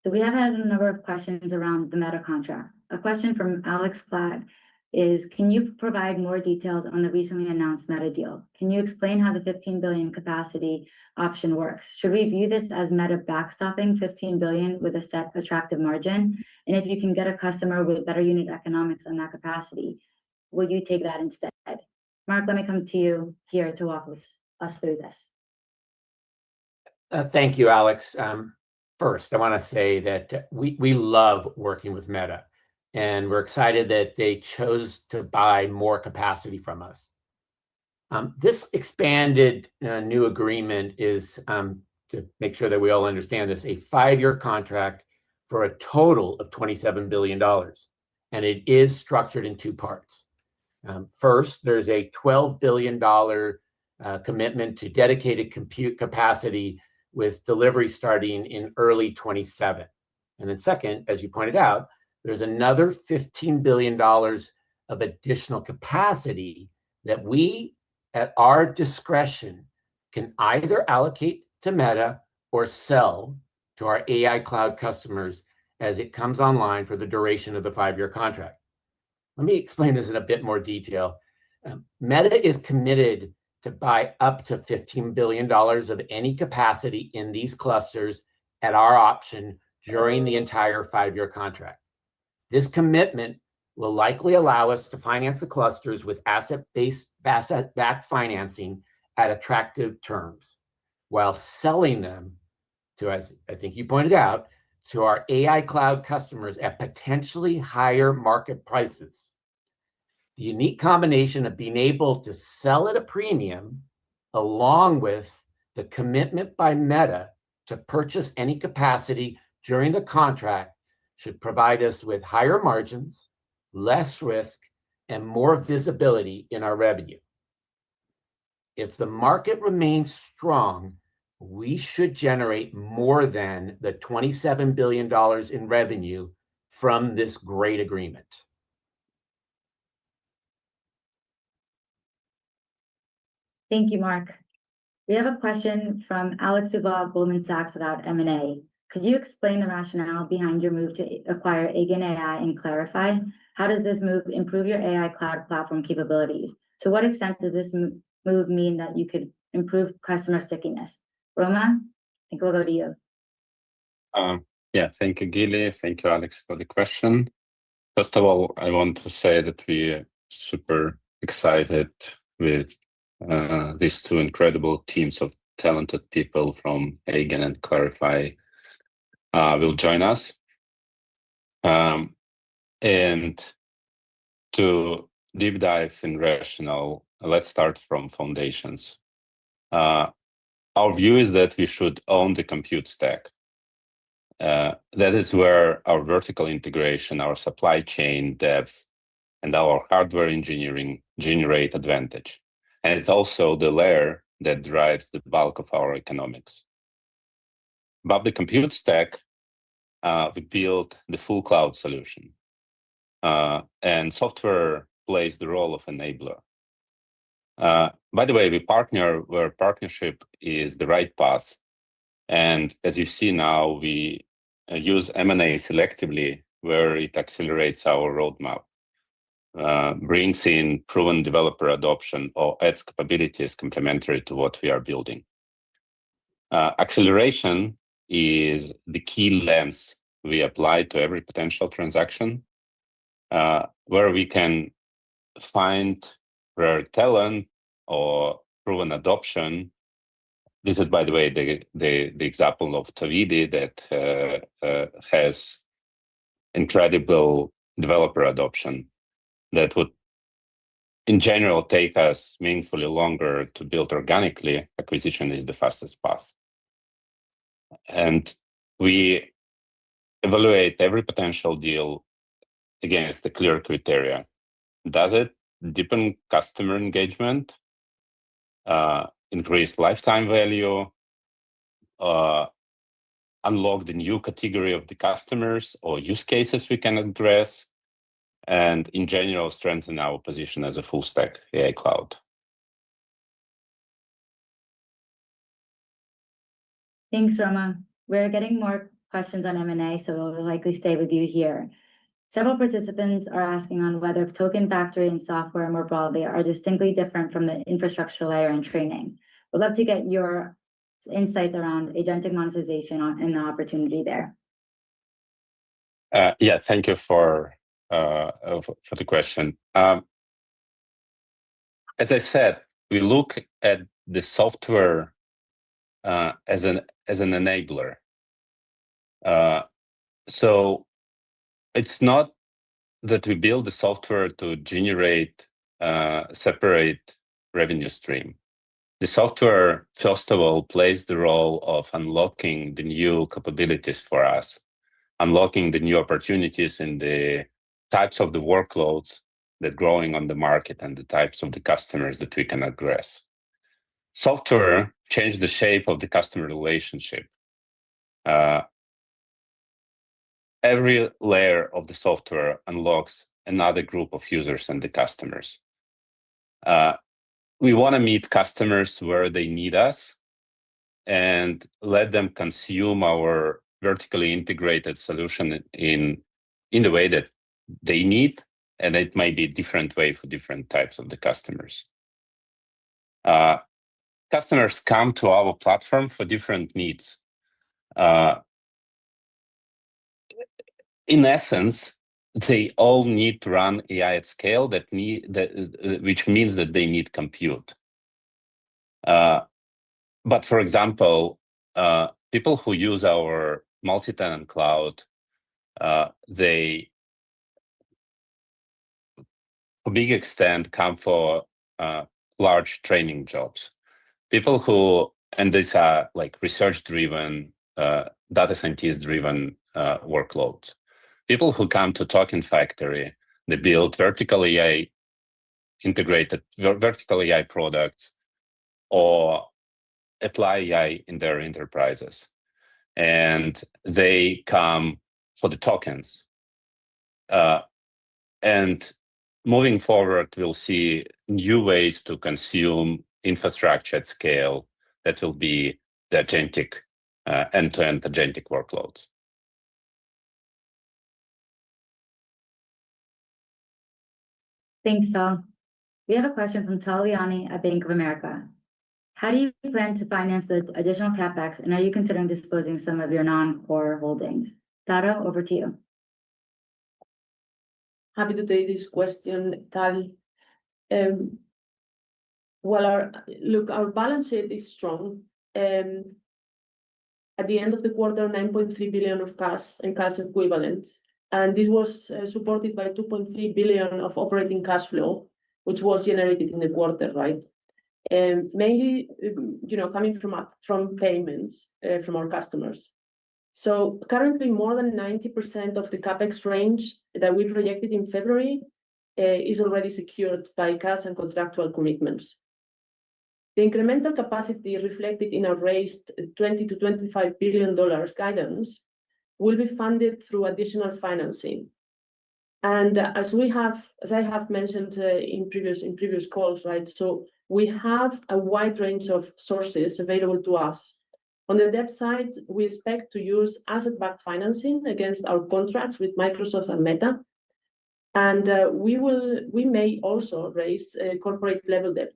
So we have had a number of questions around the Meta contract. A question from Alex Platt is, can you provide more details on the recently announced Meta deal? Can you explain how the 15 billion capacity option works? Should we view this as Meta backstopping 15 billion with a set attractive margin? And if you can get a customer with better unit economics on that capacity, will you take that instead? Mark, let me come to you here to walk us through this. Thank you, Alex. First, I want to say that we love working with Meta, and we're excited that they chose to buy more capacity from us. This expanded new agreement is, to make sure that we all understand this, a 5-year contract for a total of $27 billion, and it is structured in 2 parts. First, there's a $12 billion commitment to dedicated compute capacity with delivery starting in early 27. And then second, as you pointed out, there's another $15 billion of additional capacity that we, at our discretion, can either allocate to Meta or sell to our AI cloud customers as it comes online for the duration of the 5-year contract. Let me explain this in a bit more detail. Meta is committed to buy up to $15 billion of any capacity in these clusters at our option during the entire 5-year contract. This commitment will likely allow us to finance the clusters with asset-backed financing at attractive terms, while selling them to, as I think you pointed out, to our AI cloud customers at potentially higher market prices. The unique combination of being able to sell at a premium, along with the commitment by Meta to purchase any capacity during the contract, should provide us with higher margins, less risk, and more visibility in our revenue. If the market remains strong, we should generate more than the $27 billion in revenue from this great agreement. Thank you, Mark. We have a question from Alex Duval of Goldman Sachs about M&A. Could you explain the rationale behind your move to acquire Agen AI and Clarify? How does this move improve your AI cloud platform capabilities? To what extent does this move mean that you could improve customer stickiness? Roman, I think we'll go to you. Thank you, Gili. Thank you, Alex, for the question. First of all, I want to say that we're super excited with these 2 incredible teams of talented people from Eigen and Clarify will join us. And to deep dive in rational, let's start from foundations. Our view is that we should own the compute stack. That is where our vertical integration, our supply chain depth, and our hardware engineering generate advantage. And it's also the layer that drives the bulk of our economics. Above the compute stack, we build the full cloud solution. And software plays the role of enabler. By the way, we partner where partnership is the right path. And as you see now, we use M&A selectively where it accelerates our roadmap, brings in proven developer adoption, or adds capabilities complementary to what we are building. Acceleration is the key lens we apply to every potential transaction, where we can find rare talent or proven adoption. This is, by the way, the example of Tavidi that has incredible developer adoption that would, in general, take us meaningfully longer to build organically. Acquisition is the fastest path. And we evaluate every potential deal against the clear criteria. Does it deepen customer engagement, increase lifetime value, unlock the new category of the customers or use cases we can address, and in general, strengthen our position as a full stack AI cloud? Thanks, Roma. We're getting more questions on M&A, so we'll likely stay with you here. Several participants are asking on whether token factory and software more broadly are distinctly different from the infrastructure layer and training. We'd love to get your insights around agentic monetization and the opportunity there. Yeah, thank you for the question. As I said, we look at the software as an enabler. So it's not that we build the software to generate separate revenue stream. The software, first of all, plays the role of unlocking the new capabilities for us, unlocking the new opportunities in the types of the workloads that are growing on the market and the types of the customers that we can address. Software changed the shape of the customer relationship. Every layer of the software unlocks another group of users and the customers. We want to meet customers where they need us and let them consume our vertically integrated solution in the way that they need, and it might be a different way for different types of the customers. Customers come to our platform for different needs. In essence, they all need to run AI at scale, which means that they need compute. But for example, people who use our multi-tenant cloud, they, to a big extent, come for large training jobs. People who, and these are like research-driven, data scientist-driven workloads. People who come to Token Factory, they build vertical AI integrated vertical AI products or apply AI in their enterprises. And they come for the tokens. And moving forward, we'll see new ways to consume infrastructure at scale that will be the agentic, end-to-end agentic workloads. Thanks, Tal. We have a question from Taliani at Bank of America. How do you plan to finance the additional CapEx, and are you considering disposing some of your non-core holdings? Dado, over to you. Happy to take this question, Tal. Well, our balance sheet is strong, at the end of the quarter, 9.3 billion of cash and cash equivalents. And this was supported by 2.3 billion of operating cash flow, which was generated in the quarter, right? Mainly, coming from payments from our customers. So currently, more than 90% of the CapEx range that we projected in February is already secured by cash and contractual commitments. The incremental capacity reflected in our raised $20 to $25 billion guidance will be funded through additional financing. And as I have mentioned in previous calls, right? So we have a wide range of sources available to us. On the debt side, we expect to use asset-backed financing against our contracts with Microsoft and Meta. And we may also raise corporate level debt.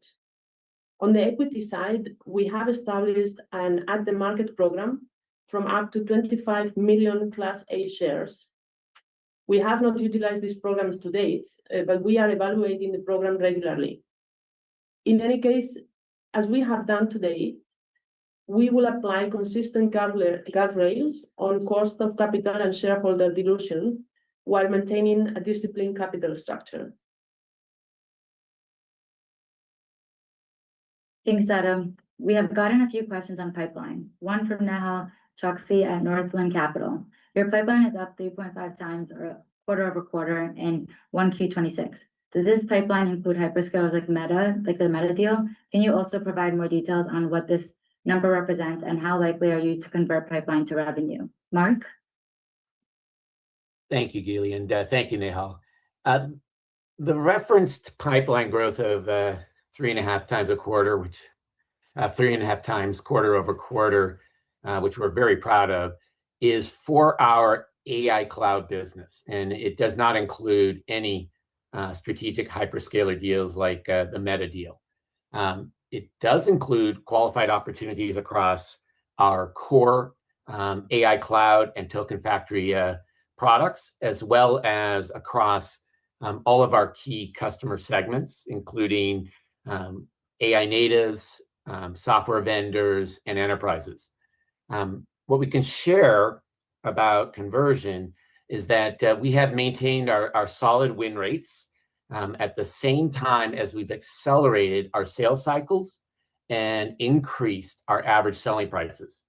On the equity side, we have established an at-the-market program from up to 25 million Class A shares. We have not utilized these programs to date, but we are evaluating the program regularly. In any case, as we have done today, we will apply consistent guardrails on cost of capital and shareholder dilution while maintaining a disciplined capital structure. Thanks, Dada. We have gotten a few questions on pipeline. One from Nehal Chokshi at Northland Capital. Your pipeline is up 3.5 times or quarter over quarter in 1Q26. Does this pipeline include hyperscalers like Meta, like the Meta deal? Can you also provide more details on what this number represents and how likely are you to convert pipeline to revenue? Mark? Thank you, Gili, and thank you, Nehal. The referenced pipeline growth of 3.5 times a quarter, which 3.5 times quarter over quarter, which we're very proud of, is for our AI cloud business, and it does not include any strategic hyperscaler deals like the Meta deal. It does include qualified opportunities across our core AI cloud and token factory products, as well as across all of our key customer segments, including AI natives, software vendors, and enterprises. What we can share about conversion is that we have maintained our solid win rates at the same time as we've accelerated our sales cycles and increased our average selling prices.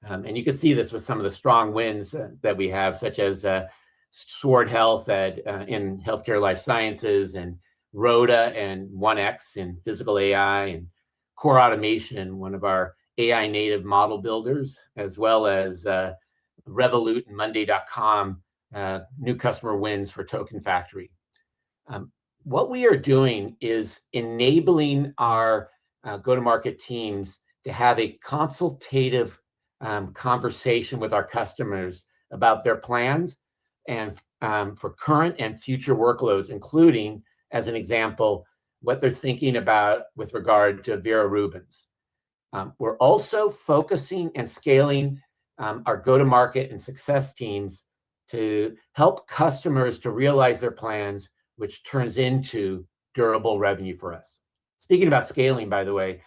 And you can see this with some of the strong wins that we have, such as Sword Health in healthcare life sciences, and Rhoda and 1X in physical AI, and Core Automation, one of our AI native model builders, as well as Revolut and Monday.com, new customer wins for Token Factory. What we are doing is enabling our go-to-market teams to have a consultative conversation with our customers about their plans and for current and future workloads, including, as an example, what they're thinking about with regard to Vera Rubin's. We're also focusing and scaling our go-to-market and success teams to help customers to realize their plans, which turns into durable revenue for us. Speaking about scaling, by the way,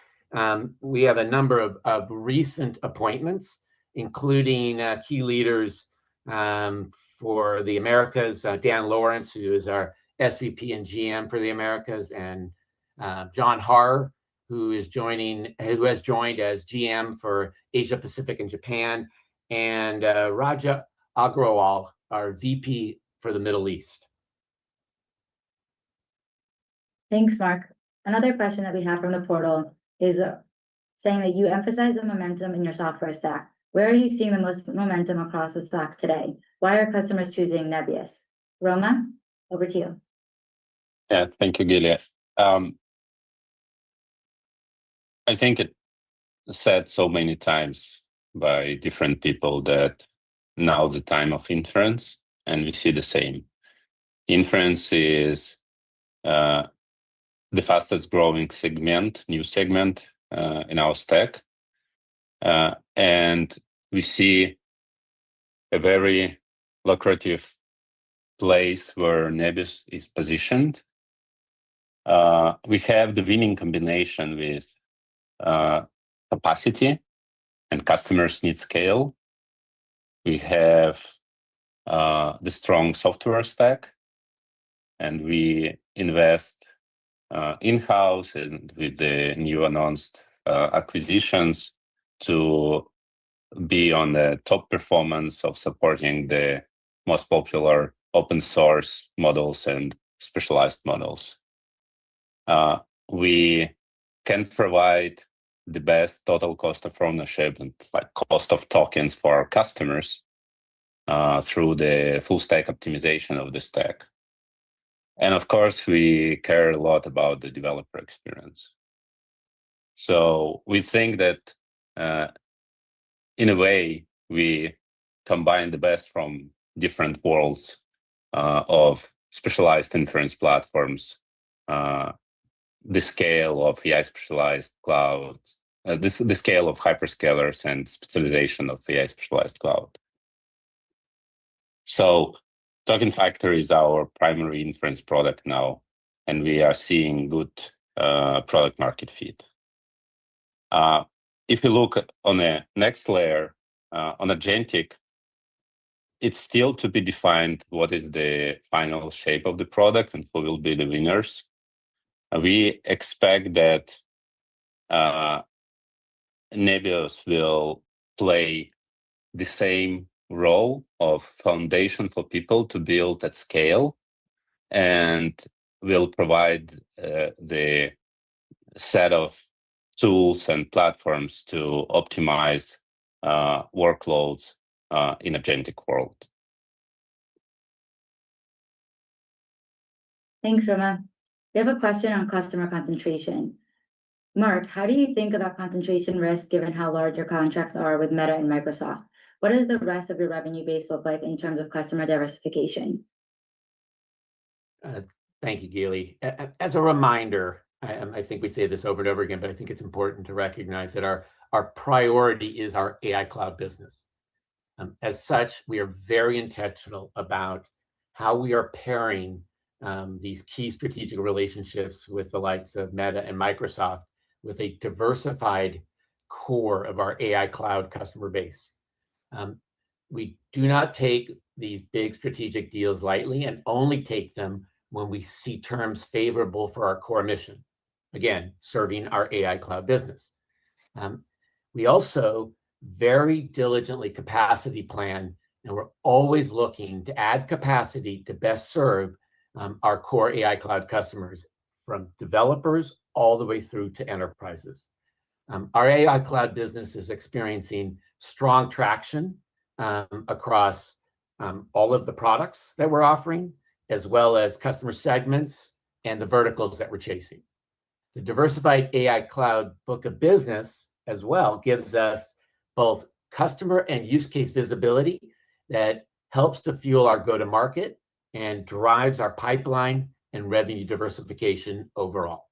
we have a number of recent appointments, including key leaders for the Americas, Dan Lawrence, who is our SVP and GM for the Americas, and John Har, who has joined as GM for Asia Pacific and Japan, and Raja Agrawal, our VP for the Middle East. Thanks, Mark. Another question that we have from the portal is saying that you emphasize the momentum in your software stack. Where are you seeing the most momentum across the stack today? Why are customers choosing Nebius? Roma, over to you. Yeah, thank you, Gili. I think it said so many times by different people that now the time of inference, and we see the same. Inference is the fastest growing segment, new segment in our stack. And we see a very lucrative place where Nebius is positioned. We have the winning combination with capacity and customers need scale. We have the strong software stack, and we invest in-house and with the new announced acquisitions to be on the top performance of supporting the most popular open source models and specialized models. We can provide the best total cost of ownership and like cost of tokens for our customers through the full stack optimization of the stack. And of course, we care a lot about the developer experience. So we think that in a way, we combine the best from different worlds of specialized inference platforms, the scale of AI specialized clouds, the scale of hyperscalers and specialization of AI specialized cloud. So Token Factory is our primary inference product now, and we are seeing good product market fit. If you look on the next layer, on agentic, it's still to be defined what is the final shape of the product and who will be the winners. We expect that Nebius will play the same role of foundation for people to build at scale, and will provide the set of tools and platforms to optimize workloads in agentic world. Thanks, Roman. We have a question on customer concentration. Mark, how do you think about concentration risk given how large your contracts are with Meta and Microsoft? What does the rest of your revenue base look like in terms of customer diversification? Thank you, Gili. As a reminder, I think we say this over and over again, but I think it's important to recognize that our priority is our AI cloud business. As such, we are very intentional about how we are pairing these key strategic relationships with the likes of Meta and Microsoft with a diversified core of our AI cloud customer base. We do not take these big strategic deals lightly and only take them when we see terms favorable for our core mission. Again, serving our AI cloud business. We also very diligently capacity plan, and we're always looking to add capacity to best serve our core AI cloud customers, from developers all the way through to enterprises. Our AI cloud business is experiencing strong traction across all of the products that we're offering, as well as customer segments and the verticals that we're chasing. The diversified AI cloud book of business as well gives us both customer and use case visibility that helps to fuel our go-to-market and drives our pipeline and revenue diversification overall.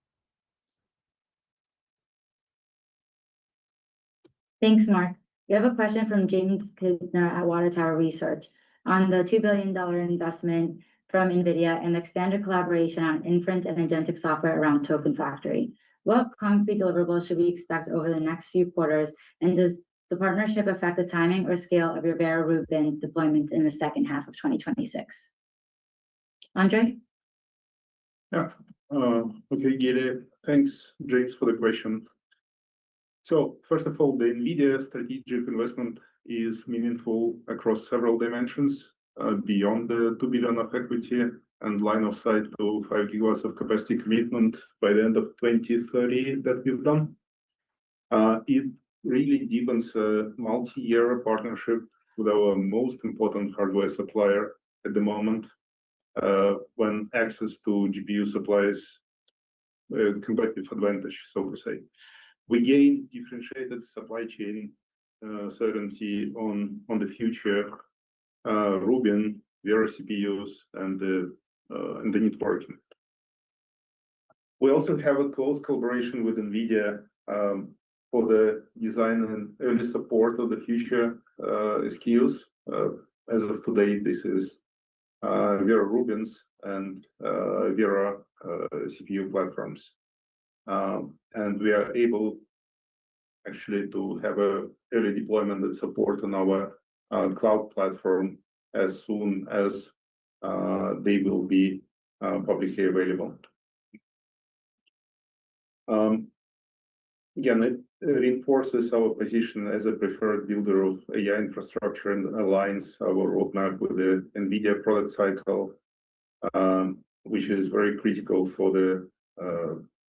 Thanks, Mark. We have a question from James Kisner at Water Tower Research on the $2 billion investment from NVIDIA and expanded collaboration on inference and agentic software around Token Factory. What concrete deliverables should we expect over the next few quarters? And does the partnership affect the timing or scale of your Vera Rubin deployment in the second half of 2026? Andre? Yeah. Okay, Gili. Thanks, James, for the question. So first of all, the NVIDIA strategic investment is meaningful across several dimensions beyond the 2 billion of equity and line of sight to 5 gigawatts of capacity commitment by the end of 2030 that we've done. It really deepens a multi-year partnership with our most important hardware supplier at the moment, when access to GPU supplies competitive advantage, so to say. We gain differentiated supply chain certainty on the future Rubin, Vera CPUs, and the networking. We also have a close collaboration with NVIDIA for the design and early support of the future SKUs. As of today, this is Vera Rubins and Vera CPU platforms. And we are able actually to have a early deployment and support on our cloud platform as soon as they will be publicly available. Again, it reinforces our position as a preferred builder of AI infrastructure and aligns our roadmap with the NVIDIA product cycle, which is very critical for the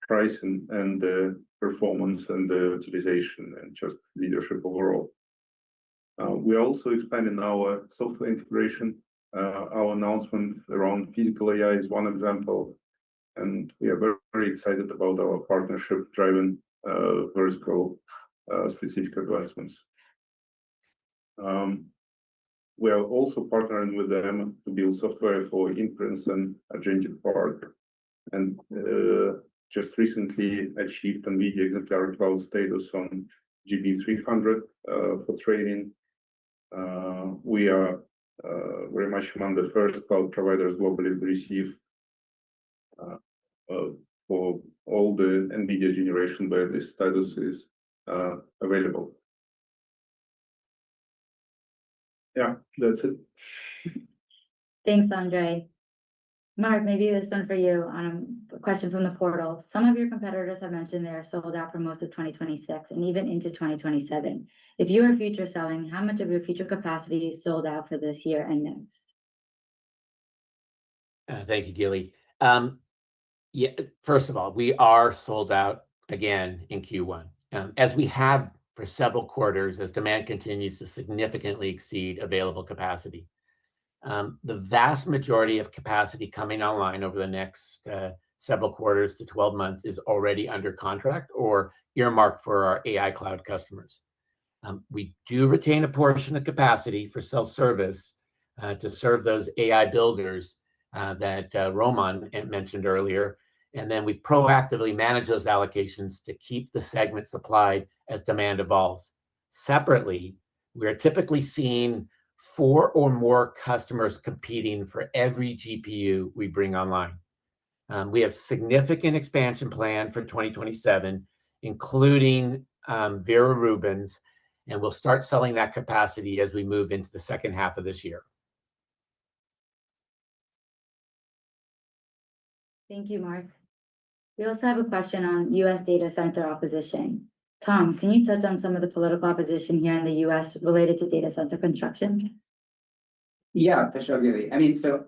price and the performance and the utilization and just leadership overall. We are also expanding our software integration. Our announcement around Fiscal AI is one example, and we are very, very excited about our partnership driving vertical specific advancements. We are also partnering with them to build software for inference and agentic part, and just recently achieved NVIDIA exemplary cloud status on GB300 for training. We are very much among the first cloud providers globally to receive for all the NVIDIA generation where this status is available. Yeah, that's it. Thanks, Andre. Mark, maybe this one for you on a question from the portal. Some of your competitors have mentioned they are sold out for most of 2026 and even into 2027. If you are future selling, how much of your future capacity is sold out for this year and next? Thank you, Gili. Yeah, first of all, we are sold out again in Q1, as we have for several quarters as demand continues to significantly exceed available capacity. The vast majority of capacity coming online over the next several quarters to 12 months is already under contract or earmarked for our AI cloud customers. We do retain a portion of capacity for self-service to serve those AI builders that Roman mentioned earlier. And then we proactively manage those allocations to keep the segment supplied as demand evolves. Separately, we are typically seeing 4 or more customers competing for every GPU we bring online. We have significant expansion plan for 2027, including Vera Rubin's, and we'll start selling that capacity as we move into the second half of this year. Thank you, Mark. We also have a question on U.S. data center opposition. Tom, can you touch on some of the political opposition here in the U.S. related to data center construction? Yeah, for sure, Gili. I mean, so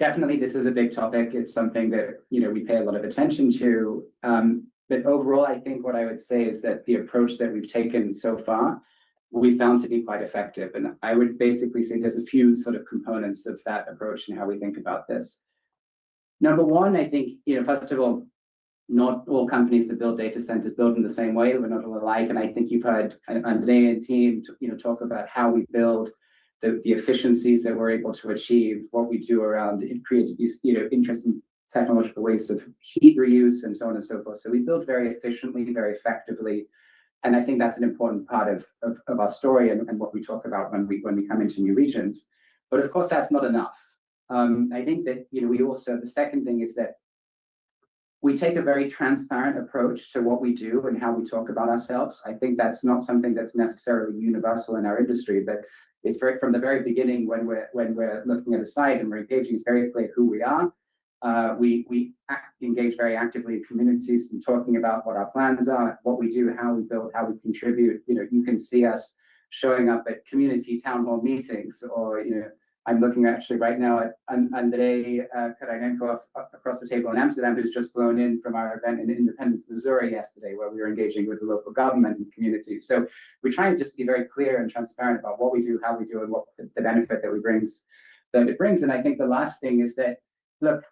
definitely this is a big topic. It's something that, we pay a lot of attention to. But overall, I think what I would say is that the approach that we've taken so far, we found to be quite effective. And I would basically say there's a few sort of components of that approach and how we think about this. Number one, I think, first of all, not all companies that build data centers build in the same way. We're not all alike. And I think you've heard Andre and team, talk about how we build, the efficiencies that we're able to achieve, what we do around creating these, interesting technological ways of heat reuse and so on and so forth. So we build very efficiently, very effectively. And I think that's an important part of our story and what we talk about when we come into new regions. But of course, that's not enough. I think that, we also, the second thing is that we take a very transparent approach to what we do and how we talk about ourselves. I think that's not something that's necessarily universal in our industry, but it's from the very beginning when we're looking at a site and we're engaging, it's very clear who we are. We engage very actively in communities and talking about what our plans are, what we do, how we build, how we contribute. You can see us showing up at community town hall meetings, or I'm looking actually right now at Andrei Karanenko across the table in Amsterdam, who's just flown in from our event in Independence, Missouri yesterday, where we were engaging with the local government and communities. So we try and just be very clear and transparent about what we do, how we do, and what the benefit that it brings. And I think the last thing is that, look,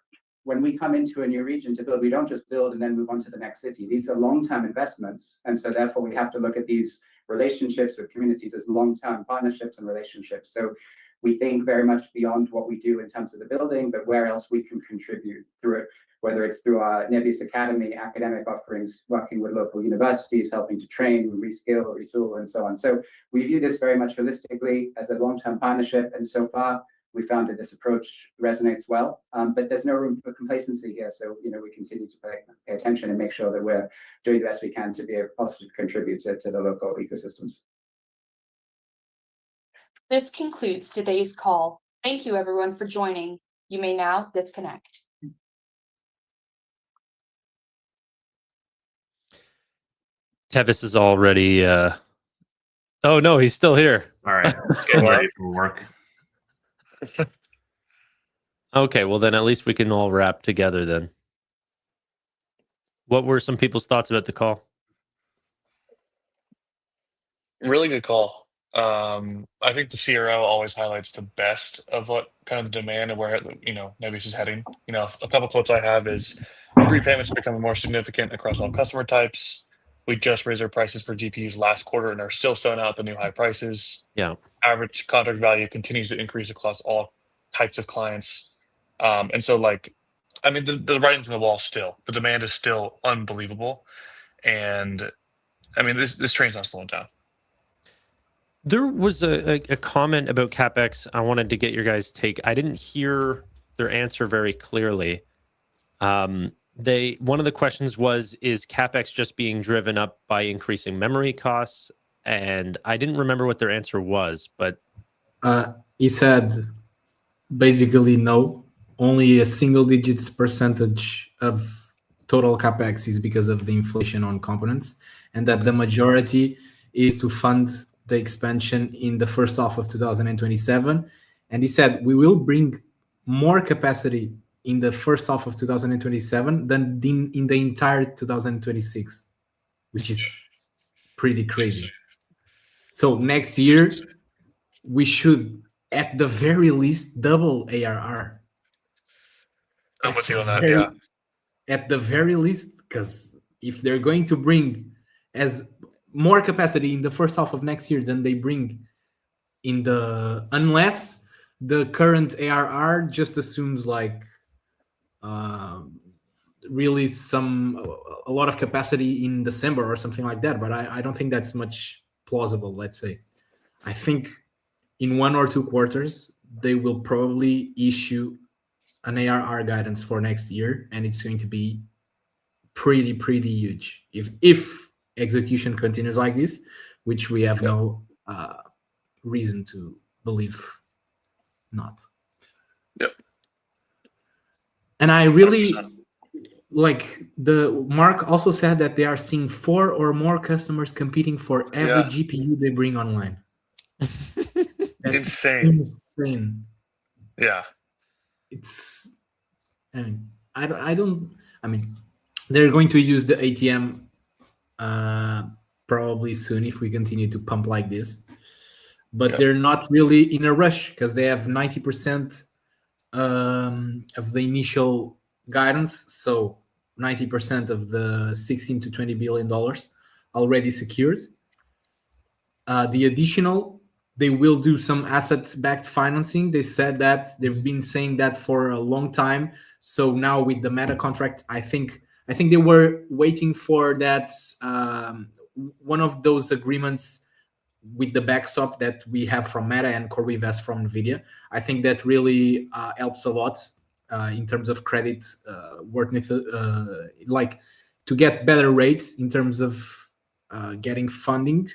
when we come into a new region to build, we don't just build and then move on to the next city. These are long-term investments. And so therefore we have to look at these relationships with communities as long-term partnerships and relationships. So we think very much beyond what we do in terms of the building, but where else we can contribute through it, whether it's through our Nebius Academy, academic offerings, working with local universities, helping to train, reskill, retool, and so on. So we view this very much holistically as a long-term partnership. And so far, we found that this approach resonates well, but there's no room for complacency here. So, we continue to pay attention and make sure that we're doing the best we can to be a positive contributor to the local ecosystems. This concludes today's call. Thank you everyone for joining. You may now disconnect. Tevis is already oh no, he's still here. All right, let's get ready for work. Okay, well then at least we can all wrap together then. What were some people's thoughts about the call? Really good call. I think the CRO always highlights the best of what kind of the demand and where Nebius is heading. A couple quotes I have is prepayments becoming more significant across all customer types. We just raised our prices for GPUs last quarter and are still selling out the new high prices. Yeah. Average contract value continues to increase across all types of clients. And so the writing's on the wall still. The demand is still unbelievable. And this train's not slowing down. There was a comment about CapEx. I wanted to get your guys' take. I didn't hear their answer very clearly. One of the questions was, is CapEx just being driven up by increasing memory costs? And I didn't remember what their answer was, but he said basically no. Only a single digits percentage of total CapEx is because of the inflation on components, and that the majority is to fund the expansion in the first half of 2027. And he said we will bring more capacity in the first half of 2027 than in the entire 2026, which is pretty crazy. So next year, we should, at the very least, double ARR. I'm with you on that, yeah. At the very least, because if they're going to bring as more capacity in the first half of next year than they bring unless the current ARR just assumes really a lot of capacity in December or something like that, but I don't think that's much plausible. Let's say, I think in 1 or 2 quarters they will probably issue an ARR guidance for next year, and it's going to be pretty huge if execution continues like this, which we have no reason to believe not. Yep. And I really 100%. Mark also said that they are seeing 4 or more customers competing for every GPU they bring online. That's insane. Yeah. They're going to use the ATM probably soon if we continue to pump like this, but they're not really in a rush because they have 90% of the initial guidance, so 90% of the $16 to $20 billion already secured. The additional, they will do some assets-backed financing. They said that they've been saying that for a long time. So now with the Meta contract, I think they were waiting for that one of those agreements with the backstop that we have from Meta and CoreWeave from NVIDIA. I think that really helps a lot in terms of credit to get better rates in terms of getting funding.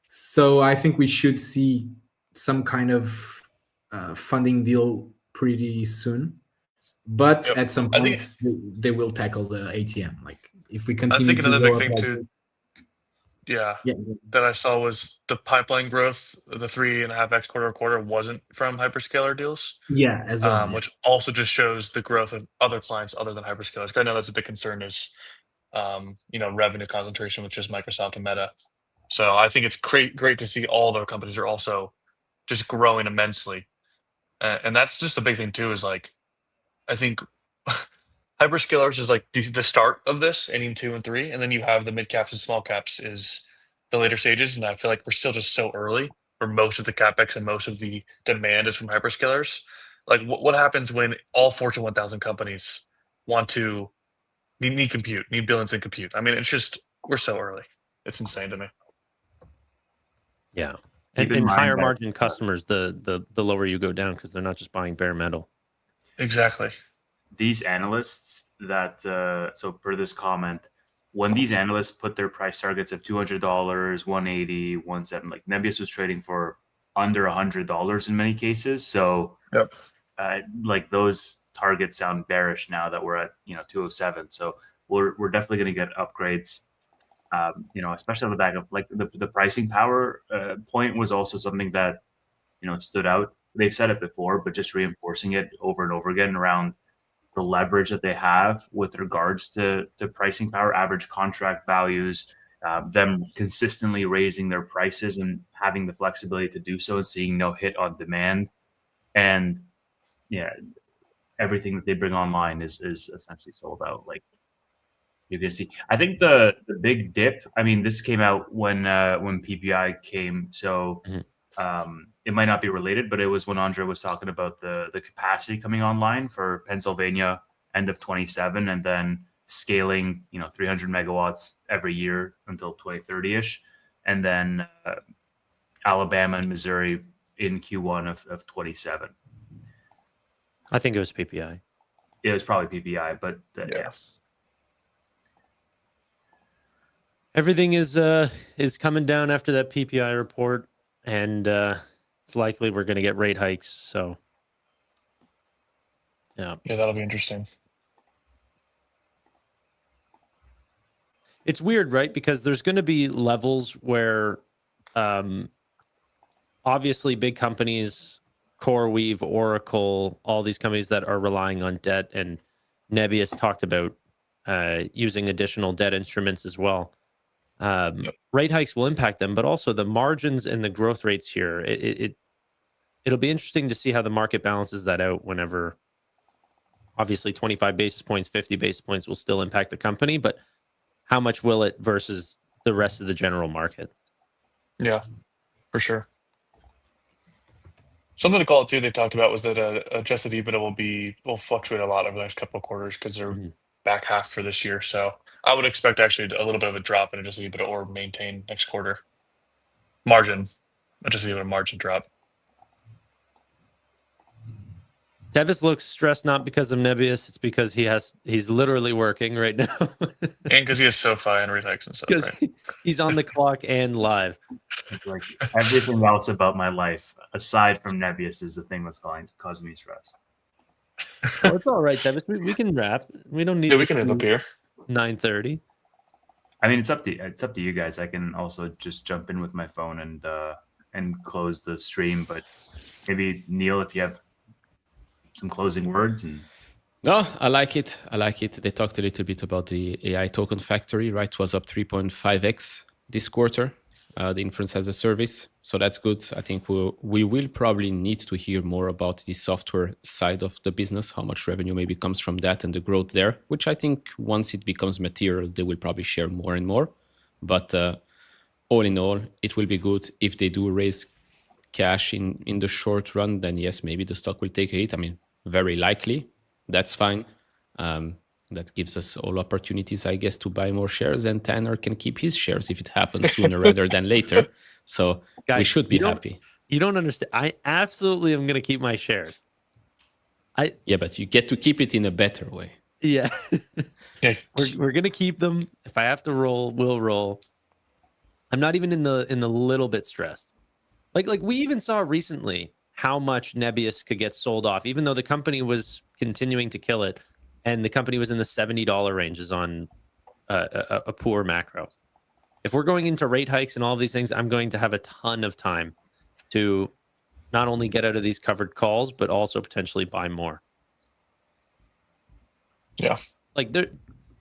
So I think we should see some kind of funding deal pretty soon. But at some point, they will tackle the ATM. If we continue, I think another big thing too. That I saw was the pipeline growth. The 3.5x quarter-over-quarter wasn't from hyperscaler deals. Yeah, as well. Which also just shows the growth of other clients other than hyperscalers. I know that's a big concern is, revenue concentration with just Microsoft and Meta. So I think it's great to see all their companies are also just growing immensely, and that's just a big thing too. Is I think hyperscalers is the start of this, inning 2 and 3, and then you have the mid caps and small caps is the later stages. And I feel like we're still just so early where most of the CapEx and most of the demand is from hyperscalers. What happens when all Fortune 1000 companies need compute, need billions in compute? It's just, we're so early. It's insane to me. Yeah. And higher margin customers, the lower you go down because they're not just buying bare metal. Exactly. These analysts that so per this comment, when these analysts put their price targets of $200, 180, 170, like Nebius was trading for under $100 in many cases. So yep. Like those targets sound bearish now that we're at 207. So we're definitely going to get upgrades. Especially on the back of like the pricing power point was also something that stood out. They've said it before, but just reinforcing it over and over again around the leverage that they have with regards to pricing power, average contract values, them consistently raising their prices and having the flexibility to do so and seeing no hit on demand. And yeah, everything that they bring online is essentially sold out. Like you can see, I think the big dip, I mean, this came out when PPI came. So it might not be related, but it was when Andre was talking about the capacity coming online for Pennsylvania end of 27 and then scaling 300 megawatts every year until 2030ish, and then Alabama and Missouri in Q1 of 27. I think it was PPI. It was probably PPI, but yes. Everything is coming down after that PPI report, and it's likely we're going to get rate hikes. So, yeah, that'll be interesting. It's weird, right? Because there's going to be levels where, obviously, big companies, CoreWeave, Oracle, all these companies that are relying on debt, and Nebius talked about using additional debt instruments as well. Rate hikes will impact them, but also the margins and the growth rates here. It'll be interesting to see how the market balances that out whenever, obviously, 25 basis points, 50 basis points will still impact the company, but how much will it versus the rest of the general market? Yeah, for sure. Something to call it too, they talked about was that adjusted EBITDA will fluctuate a lot over the next couple of quarters because they're back half for this year. So I would expect actually a little bit of a drop in adjusted EBITDA or maintain next quarter. Adjusted EBITDA margin drop. Tevis looks stressed not because of Nebius, it's because he's literally working right now. And because he has SoFi and rate hikes and stuff. Because right? he's on the clock and live. Like everything else about my life, aside from Nebius, is the thing that's causing me stress. Oh, it's all right, Tevis. We can wrap. We don't need. Yeah, we can end up here. 9:30. I mean, it's up to you guys. I can also just jump in with my phone and close the stream. But maybe Neil, if you have some closing words. No, I like it. They talked a little bit about the AI token factory, right? It was up 3.5x this quarter, the inference as a service. So that's good. I think we will probably need to hear more about the software side of the business, how much revenue maybe comes from that and the growth there, which I think once it becomes material, they will probably share more and more. But all in all, it will be good if they do raise cash in the short run, then yes, maybe the stock will take a hit. I mean, very likely. That's fine. That gives us all opportunities, I guess, to buy more shares, and Tanner can keep his shares if it happens sooner rather than later. So guys, we should be happy. You don't understand. I absolutely am going to keep my shares. Yeah, but you get to keep it in a better way. Yeah. We're going to keep them. If I have to roll, we'll roll. I'm not even in the little bit stressed. Like we even saw recently how much Nebius could get sold off, even though the company was continuing to kill it, and the company was in the $70 ranges on a poor macro. If we're going into rate hikes and all of these things, I'm going to have a ton of time to not only get out of these covered calls, but also potentially buy more. Yeah. Like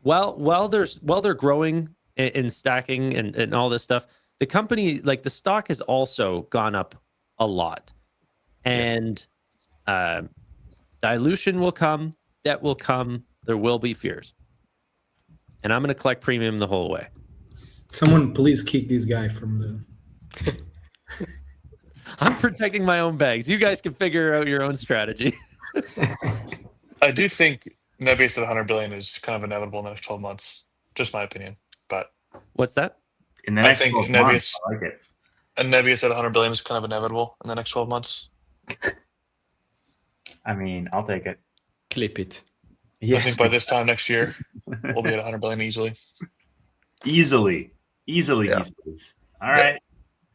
while they're growing and stacking and all this stuff, the company, like the stock has also gone up a lot. And dilution will come, debt will come, there will be fears. And I'm going to collect premium the whole way. Someone please kick this guy from the... I'm protecting my own bags. You guys can figure out your own strategy. I do think Nebius at 100 billion is kind of inevitable in the next 12 months. Just my opinion. But what's that? In the next 12 months, I like it. And Nebius at 100 billion is kind of inevitable in the next 12 months. I mean, I'll take it. Clip it. I think by this time next year, we'll be at 100 billion easily. Easily. Yeah. All right.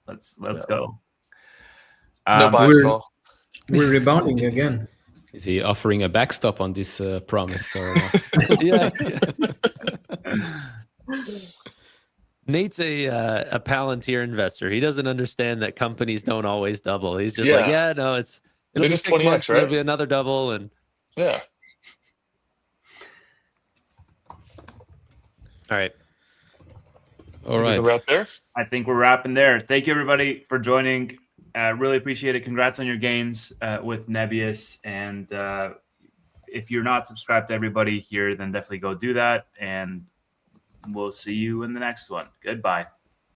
Let's go. No bias at all. We're rebounding again. Is he offering a backstop on this promise or not? Yeah. Nate's a Palantir investor. He doesn't understand that companies don't always double. He's just like, yeah, no, it'll be just 6 20x, months, right? There'll be another double, and yeah. All right. All right. Wrap there. I think we're wrapping there. Thank you, everybody, for joining. Really appreciate it. Congrats on your gains with Nebius. And if you're not subscribed to everybody here, then definitely go do that. And we'll see you in the next one. Goodbye.